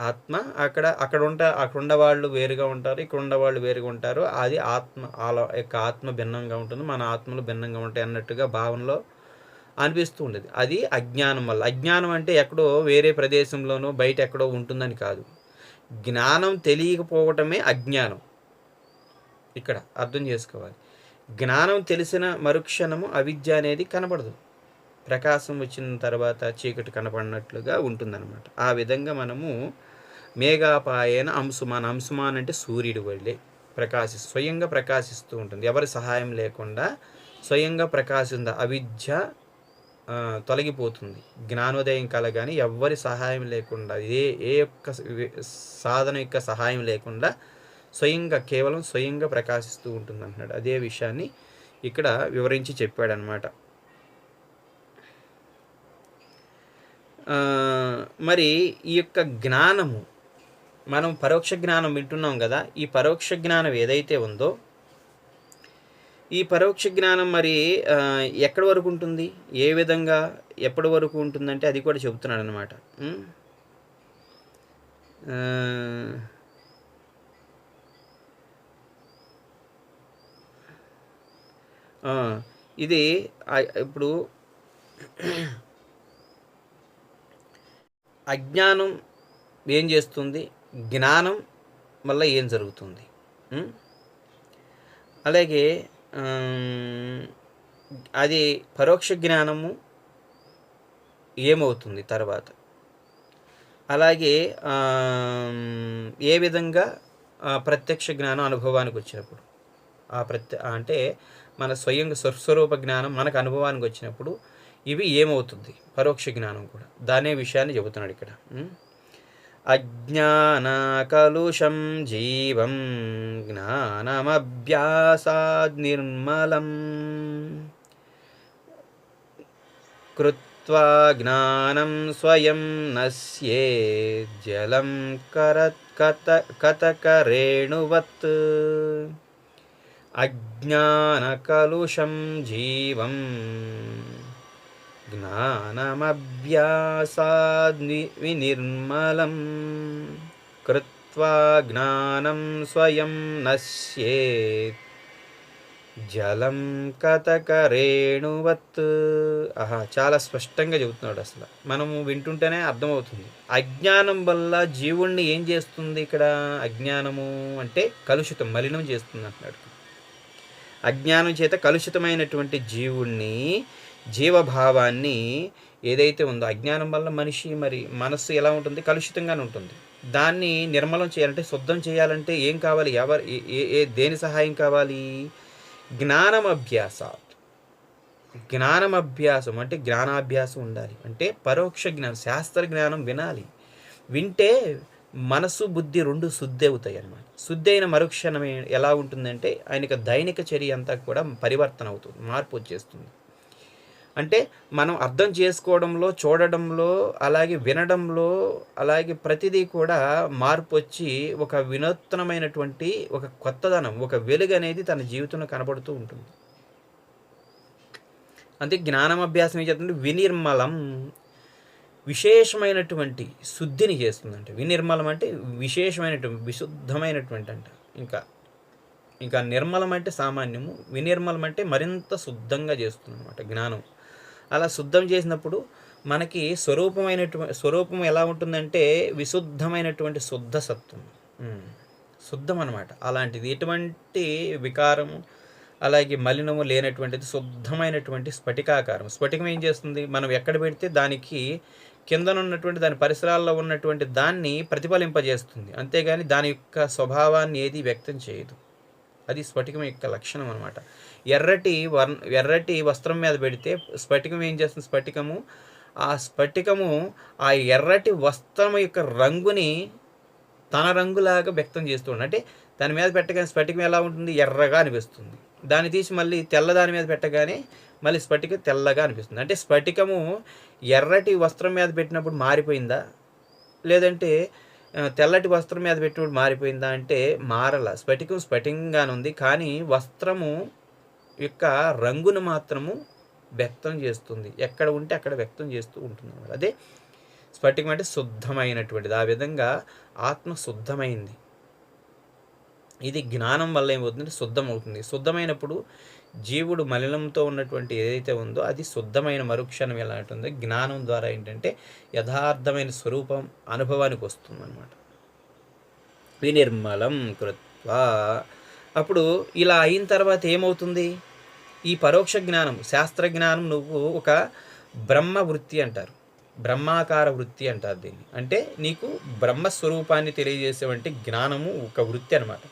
ఆత్మ అక్కడ ఉన్న వాళ్ళు వేరుగా ఉంటారు, ఇక్కడ ఉన్న వాళ్ళు వేరుగా ఉంటారు. అది ఆత్మ యొక్క ఆత్మ భిన్నంగా ఉంటుంది, మన ఆత్మలు భిన్నంగా ఉంటాయి అన్నట్టుగా భావనలో అనిపిస్తూ ఉండేది. అది అజ్ఞానం వల్ల. అజ్ఞానం అంటే ఎక్కడో వేరే ప్రదేశంలోనో బయట ఎక్కడో ఉంటుందని కాదు. జ్ఞానం తెలియకపోవటమే అజ్ఞానం. ఇక్కడ అర్థం చేసుకోవాలి. జ్ఞానం తెలిసిన మరుక్షణము అవిద్య అనేది కనపడదు. ప్రకాశం వచ్చిన తర్వాత చీకటి కనపడినట్లుగా ఉంటుందన్నమాట. ఆ విధంగా మనము మేఘాపాయన అంశుమాన్ అంటే సూర్యుడి వల్లే స్వయంగా ప్రకాశిస్తూ ఉంటుంది. ఎవరి సహాయం లేకుండా స్వయంగా ప్రకాశిస్తుంది. అవిద్య తొలగిపోతుంది. జ్ఞానోదయం కలగాని ఎవ్వరి సహాయం లేకుండా, ఏ యొక్క సాధన యొక్క సహాయం లేకుండా కేవలం స్వయంగా ప్రకాశిస్తూ ఉంటుంది అంటున్నాడు. అదే విషయాన్ని ఇక్కడ వివరించి చెప్పాడనమాట. మరి ఈ యొక్క జ్ఞానము, మనం పరోక్ష జ్ఞానం వింటున్నాం కదా, ఈ పరోక్ష జ్ఞానం ఏదైతే ఉందో, ఈ పరోక్ష జ్ఞానం మరి ఎక్కడి వరకు ఉంటుంది, ఏ విధంగా ఎప్పటి వరకు ఉంటుందంటే అది కూడా చెబుతున్నాడు అనమాట. ఇది ఇప్పుడు అజ్ఞానం ఏం చేస్తుంది, జ్ఞానం వల్ల ఏం జరుగుతుంది, అలాగే అది పరోక్ష జ్ఞానము ఏమవుతుంది తర్వాత, అలాగే ఏ విధంగా ప్రత్యక్ష జ్ఞానం అనుభవానికి వచ్చినప్పుడు, అంటే మన స్వస్వరూప జ్ఞానం మనకు అనుభవానికి వచ్చినప్పుడు ఇవి ఏమవుతుంది, పరోక్ష జ్ఞానం కూడా. దానే విషయాన్ని చెబుతున్నాడు ఇక్కడ. అజ్ఞాన కలుషం జీవం జ్ఞానమభ్యాసాద్ నిర్మలం కృత్వా జ్ఞానం స్వయం నశ్యే జలం కతకరేణువత్. అజ్ఞాన కలుషం జీవం జ్ఞానమభ్యాసాద్ వినిర్మలం కృత్వా జ్ఞానం స్వయం నశ్యేత్ జలం కతకరేణువత్. చాలా స్పష్టంగా చెబుతున్నాడు. అసలు మనము వింటుంటేనే అర్థమవుతుంది. అజ్ఞానం వల్ల జీవుణ్ణి ఏం చేస్తుంది ఇక్కడ, అజ్ఞానము అంటే కలుషితం, మలినం చేస్తుంది అంటున్నాడు. అజ్ఞానం చేత కలుషితమైనటువంటి జీవుణ్ణి, జీవభావాన్ని ఏదైతే ఉందో, అజ్ఞానం వల్ల మనిషి మరి మనస్సు ఎలా ఉంటుంది, కలుషితంగానే ఉంటుంది. దాన్ని నిర్మలం చేయాలంటే, శుద్ధం చేయాలంటే ఏం కావాలి, దేని సహాయం కావాలి, జ్ఞానమభ్యాసాత్. జ్ఞానమభ్యాసం అంటే జ్ఞానాభ్యాసం ఉండాలి. అంటే పరోక్ష జ్ఞానం, శాస్త్ర జ్ఞానం వినాలి. వింటే మనసు బుద్ధి రెండు శుద్ధి అవుతాయి అన్నమాట. శుద్ధి అయిన మరుక్షణం ఎలా ఉంటుందంటే ఆయనకి దైనిక చర్య అంతా కూడా పరివర్తన అవుతుంది, మార్పు వచ్చేస్తుంది. అంటే మనం అర్థం చేసుకోవడంలో, చూడడంలో, అలాగే వినడంలో, అలాగే ప్రతిదీ కూడా మార్పు వచ్చి ఒక వినూత్నమైనటువంటి ఒక కొత్తదనం, ఒక వెలుగు అనేది తన జీవితంలో కనబడుతూ ఉంటుంది. అంటే జ్ఞానం అభ్యాసం ఏం చేస్తుంది, వినిర్మలం, విశేషమైనటువంటి శుద్ధిని చేస్తుందంట. వినిర్మలం అంటే విశేషమైనటువంటి, విశుద్ధమైనటువంటి అంట. ఇంకా నిర్మలం అంటే సామాన్యము, వినిర్మలం అంటే మరింత శుద్ధంగా చేస్తుంది అనమాట జ్ఞానం. అలా శుద్ధం చేసినప్పుడు మనకి స్వరూపం ఎలా ఉంటుందంటే విశుద్ధమైనటువంటి శుద్ధ సత్వం, శుద్ధం అనమాట. అలాంటిది ఎటువంటి వికారము అలాగే మలినము లేనటువంటిది శుద్ధమైనటువంటి స్ఫటికాకారం. స్ఫటికం ఏం చేస్తుంది, మనం ఎక్కడ పెడితే దానికి కిందనున్నటువంటి దాని పరిసరాల్లో ఉన్నటువంటి దాన్ని ప్రతిఫలింపజేస్తుంది, అంతేగాని దాని యొక్క స్వభావాన్ని ఏది వ్యక్తం చేయదు. అది స్ఫటికం యొక్క లక్షణం అనమాట. ఎర్రటి వస్త్రం మీద పెడితే స్ఫటికం ఏం చేస్తుంది, స్ఫటికము ఆ ఎర్రటి వస్త్రం యొక్క రంగుని తన రంగులాగా వ్యక్తం చేస్తూ ఉంటుంది. అంటే దాని మీద పెట్టగానే స్ఫటికం ఎలా ఉంటుంది, ఎర్రగా అనిపిస్తుంది. దాన్ని తీసి మళ్ళీ తెల్లదాని మీద పెట్టగానే మళ్ళీ స్ఫటికం తెల్లగా అనిపిస్తుంది. అంటే స్ఫటికము ఎర్రటి వస్త్రం మీద పెట్టినప్పుడు మారిపోయిందా, లేదంటే తెల్లటి వస్త్రం మీద పెట్టినప్పుడు మారిపోయిందా అంటే మారల. స్ఫటికం స్ఫటికంగానే ఉంది. కానీ వస్త్రము యొక్క రంగును మాత్రము వ్యక్తం చేస్తుంది. ఎక్కడ ఉంటే అక్కడ వ్యక్తం చేస్తూ ఉంటుందన్నమాట. అదే స్ఫటికం అంటే శుద్ధమైనటువంటిది. ఆ విధంగా ఆత్మ శుద్ధమైంది. ఇది జ్ఞానం వల్ల ఏమవుతుందంటే శుద్ధమవుతుంది. శుద్ధమైనప్పుడు జీవుడు మలినంతో ఉన్నటువంటి ఏదైతే ఉందో అది శుద్ధమైన మరుక్షణం ఎలా ఉంటుందో జ్ఞానం ద్వారా ఏంటంటే యథార్థమైన స్వరూపం అనుభవానికి వస్తుందన్నమాట. వినిర్మలం కృత్వా. అప్పుడు ఇలా అయిన తర్వాత ఏమవుతుంది? ఈ పరోక్ష జ్ఞానం, శాస్త్ర జ్ఞానం నువ్వు ఒక బ్రహ్మ వృత్తి అంటారు, బ్రహ్మాకార వృత్తి అంటారు దీన్ని. అంటే నీకు బ్రహ్మస్వరూపాన్ని తెలియజేసేవంటి జ్ఞానము ఒక వృత్తి అనమాట.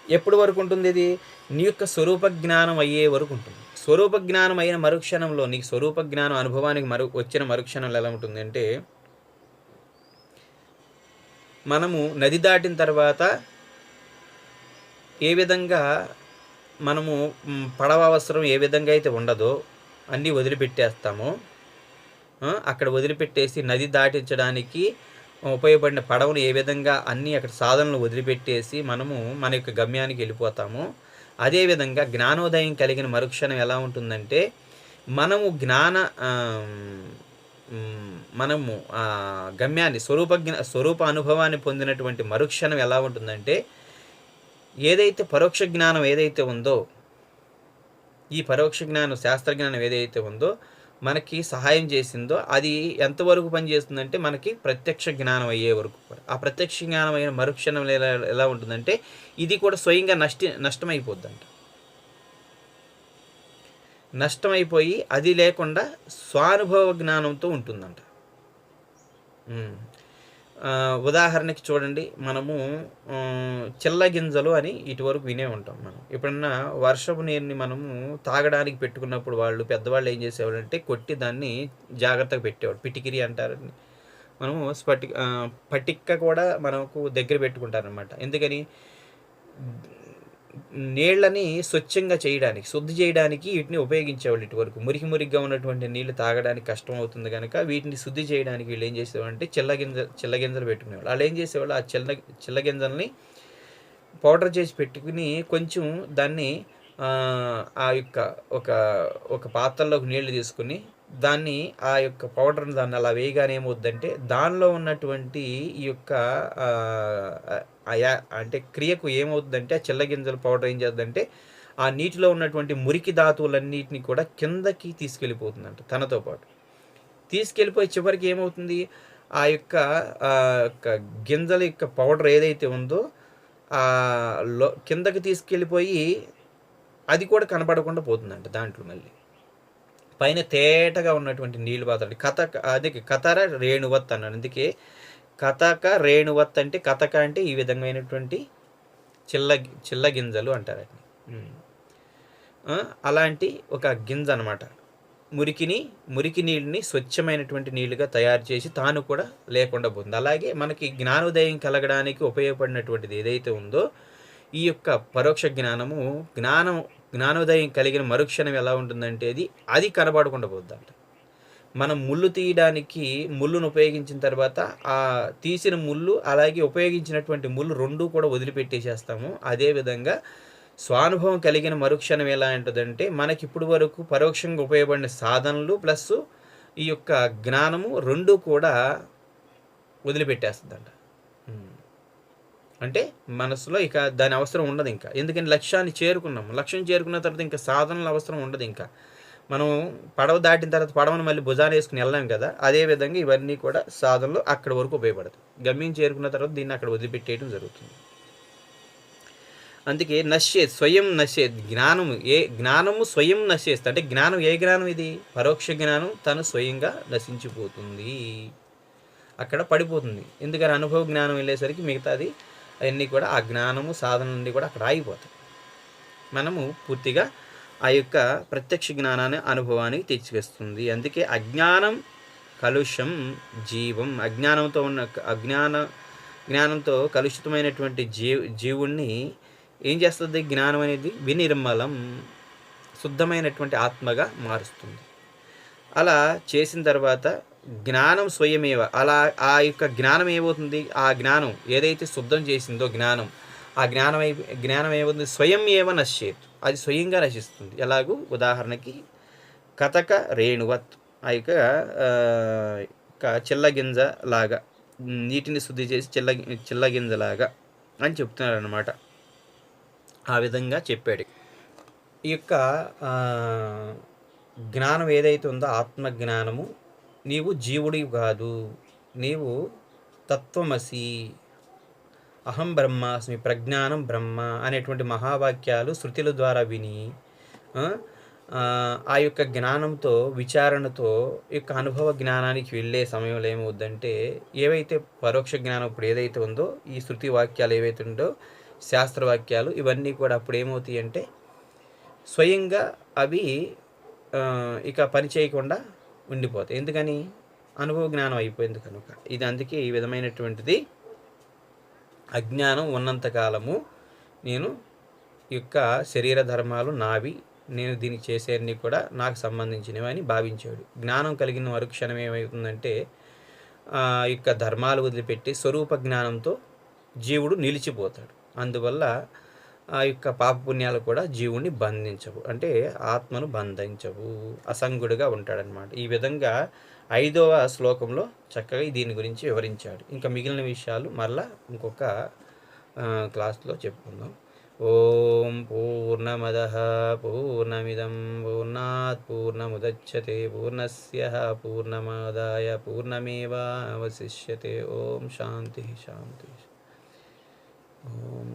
ఎప్పటి వరకు ఉంటుంది ఇది? నీ యొక్క స్వరూప జ్ఞానం అయ్యే వరకు ఉంటుంది. స్వరూప జ్ఞానం అయిన మరుక్షణంలో నీకు స్వరూప జ్ఞానం అనుభవానికి వచ్చిన మరుక్షణంలో ఎలా ఉంటుంది అంటే, మనము నది దాటిన తర్వాత ఏ విధంగా మనము పడవ అవసరం ఏ విధంగా అయితే ఉండదో అన్నీ వదిలిపెట్టేస్తామో, అక్కడ వదిలిపెట్టేసి నది దాటించడానికి ఉపయోగపడిన పడవను ఏ విధంగా అన్నీ అక్కడ సాధనలు వదిలిపెట్టేసి మనము మన యొక్క గమ్యానికి వెళ్ళిపోతామో, అదేవిధంగా జ్ఞానోదయం కలిగిన మరుక్షణం ఎలా ఉంటుందంటే, మనము మనము గమ్యాన్ని స్వరూప అనుభవాన్ని పొందినటువంటి మరుక్షణం ఎలా ఉంటుందంటే, ఏదైతే పరోక్ష జ్ఞానం ఏదైతే ఉందో, ఈ పరోక్ష జ్ఞానం శాస్త్రజ్ఞానం ఏదైతే ఉందో మనకి సహాయం చేసిందో అది ఎంతవరకు పనిచేస్తుందంటే మనకి ప్రత్యక్ష జ్ఞానం అయ్యే వరకు. ఆ ప్రత్యక్ష జ్ఞానం అయిన మరుక్షణం ఎలా ఉంటుందంటే ఇది కూడా స్వయంగా నష్టమైపోద్దంట. నష్టమైపోయి అది లేకుండా స్వానుభవ జ్ఞానంతో ఉంటుందంట. ఉదాహరణకి చూడండి, మనము చిల్లగింజలు అని ఇటువరకు వినే ఉంటాం. మనం ఎప్పుడన్నా వర్షపు నీరుని మనము తాగడానికి పెట్టుకున్నప్పుడు పెద్దవాళ్ళు ఏం చేసేవాళ్ళు అంటే కొట్టి దాన్ని జాగ్రత్తగా పెట్టేవాడు. పిటికిరి అంటారు. మనము పటిక్క కూడా మనకు దగ్గర పెట్టుకుంటారనమాట. ఎందుకని? నీళ్ళని స్వచ్ఛంగా చేయడానికి, శుద్ధి చేయడానికి వీటిని ఉపయోగించేవాళ్ళు. ఇటువరకు మురికిగా ఉన్నటువంటి నీళ్లు తాగడానికి కష్టం అవుతుంది కనుక వీటిని శుద్ధి చేయడానికి వీళ్ళు ఏం చేసేవాళ్ళు అంటే చిల్లగింజలు పెట్టుకునేవాళ్ళు. వాళ్ళు ఏం చేసేవాళ్ళు, ఆ చిల్లగింజల్ని పౌడర్ చేసి పెట్టుకుని కొంచెం దాన్ని ఆ యొక్క ఒక పాత్రలోకి నీళ్లు తీసుకుని దాన్ని ఆ యొక్క పౌడర్ని దాన్ని అలా వేయగానే ఏమవుద్దంటే దానిలో ఉన్నటువంటి ఈ యొక్క అంటే క్రియకు ఏమవుతుందంటే ఆ చిల్లగింజల పౌడర్ ఏం చేద్దంటే ఆ నీటిలో ఉన్నటువంటి మురికి ధాతువులన్నిటిని కూడా కిందకి తీసుకెళ్ళిపోతుందంట. తనతో పాటు తీసుకెళ్ళిపోయి చివరికి ఏమవుతుంది, ఆ యొక్క గింజల యొక్క పౌడర్ ఏదైతే ఉందో కిందకి తీసుకెళ్ళిపోయి అది కూడా కనపడకుండా పోతుందంట. దాంట్లో మళ్ళీ పైన తేటగా ఉన్నటువంటి నీళ్ళు పాత్రలు కతర రేణువత్ అన్నాడు. అందుకే కథక రేణువత్ అంటే కథక అంటే ఈ విధమైనటువంటి చిల్ల గింజలు అంటారు. అలాంటి ఒక గింజ అనమాట. మురికి నీళ్ళని స్వచ్ఛమైనటువంటి నీళ్ళుగా తయారు చేసి తాను కూడా లేకుండా పోతుంది. అలాగే మనకి జ్ఞానోదయం కలగడానికి ఉపయోగపడినటువంటిది ఏదైతే ఉందో ఈ యొక్క పరోక్ష జ్ఞానోదయం కలిగిన మరుక్షణం ఎలా ఉంటుందంటే అది కనబడకుండా పోద్దంట. మనం ముళ్ళు తీయడానికి ముళ్ళును ఉపయోగించిన తర్వాత ఆ తీసిన ముళ్ళు అలాగే ఉపయోగించినటువంటి ముళ్ళు రెండూ కూడా వదిలిపెట్టేసేస్తాము. అదేవిధంగా స్వానుభవం కలిగిన మరుక్షణం ఎలా ఉంటుందంటే మనకి ఇప్పుడు వరకు పరోక్షంగా ఉపయోగపడిన సాధనలు ప్లస్ ఈ యొక్క జ్ఞానము రెండూ కూడా వదిలిపెట్టేస్తుందంట. అంటే మనసులో ఇక దాని అవసరం ఉండదు ఇంకా. ఎందుకంటే లక్ష్యం చేరుకున్న తర్వాత ఇంకా సాధనల అవసరం ఉండదు. ఇంకా మనం పడవ దాటిన తర్వాత పడవను మళ్ళీ భుజాన వేసుకుని వెళ్ళాం కదా, అదేవిధంగా ఇవన్నీ కూడా సాధనలు అక్కడి వరకు ఉపయోగపడతాయి. గమ్యం చేరుకున్న తర్వాత దీన్ని అక్కడ వదిలిపెట్టేయడం జరుగుతుంది. అందుకే స్వయం నశ్యేత్ జ్ఞానము స్వయం నశ్యేస్తుంది. అంటే జ్ఞానం ఏ జ్ఞానం ఇది? పరోక్ష జ్ఞానం తను స్వయంగా నశించిపోతుంది, అక్కడ పడిపోతుంది. ఎందుకని? అనుభవ జ్ఞానం వెళ్ళేసరికి మిగతాది అవన్నీ కూడా ఆ జ్ఞానము సాధన నుండి కూడా అక్కడ ఆగిపోతాయి. మనము పూర్తిగా ఆ యొక్క ప్రత్యక్ష జ్ఞానాన్ని అనుభవానికి తెచ్చివేస్తుంది. అందుకే అజ్ఞానం కలుషం జీవం. జ్ఞానంతో కలుషితమైనటువంటి జీవుణ్ణి ఏం చేస్తుంది? జ్ఞానం అనేది వినిర్మలం, శుద్ధమైనటువంటి ఆత్మగా మారుస్తుంది. అలా చేసిన తర్వాత జ్ఞానం స్వయమేవ. అలా ఆ యొక్క జ్ఞానం ఏమవుతుంది? ఆ జ్ఞానం ఏదైతే శుద్ధం చేసిందో జ్ఞానం, ఆ జ్ఞానం ఏమవుతుంది? స్వయం ఏవ నశ్యేత్. అది స్వయంగా నశిస్తుంది. ఎలాగూ ఉదాహరణకి కతక రేణువత్. ఆ యొక్క చిల్లగింజ లాగా, నీటిని శుద్ధి చేసి చిల్లగింజలాగా అని చెప్తున్నారనమాట. ఆ విధంగా చెప్పాడు. ఈ యొక్క జ్ఞానం ఏదైతే ఉందో ఆత్మజ్ఞానము, నీవు జీవుడివి కాదు, నీవు తత్వమసి, అహం బ్రహ్మాస్మి, ప్రజ్ఞానం బ్రహ్మ అనేటువంటి మహావాక్యాలు శృతుల ద్వారా విని ఆ యొక్క జ్ఞానంతో, విచారణతో ఈ యొక్క అనుభవ జ్ఞానానికి వెళ్ళే సమయంలో ఏమవుద్దంటే, ఏవైతే పరోక్ష జ్ఞానం ఇప్పుడు ఏదైతే ఉందో, ఈ శృతి వాక్యాలు ఏవైతే ఉందో, శాస్త్రవాక్యాలు ఇవన్నీ కూడా అప్పుడు ఏమవుతాయి అంటే స్వయంగా అవి ఇక పని చేయకుండా ఉండిపోతాయి. ఎందుకని? అనుభవ జ్ఞానం అయిపోయింది కనుక. ఇది అందుకే ఈ విధమైనటువంటిది అజ్ఞానం ఉన్నంతకాలము నేను ఈ యొక్క శరీర ధర్మాలు నావి, నేను దీన్ని చేసేవన్నీ కూడా నాకు సంబంధించినవి అని భావించాడు. జ్ఞానం కలిగిన మరుక్షణం ఏమవుతుందంటే ఈ యొక్క ధర్మాలు వదిలిపెట్టి స్వరూప జ్ఞానంతో జీవుడు నిలిచిపోతాడు. అందువల్ల ఆ యొక్క పాపపుణ్యాలు కూడా జీవుణ్ణి బంధించవు, అంటే ఆత్మను బంధించవు, అసంగుడుగా ఉంటాడనమాట. ఈ విధంగా 5వ శ్లోకంలో చక్కగా దీని గురించి వివరించాడు. ఇంకా మిగిలిన విషయాలు మరలా ఇంకొక క్లాస్లో చెప్పుకుందాం. ఓం పూర్ణమదః పూర్ణమిదం పూర్ణాత్ పూర్ణముదచ్యతే పూర్ణస్య పూర్ణమాదాయ పూర్ణమేవావశిష్యతే. ఓం శాంతి శాంతి. ఓం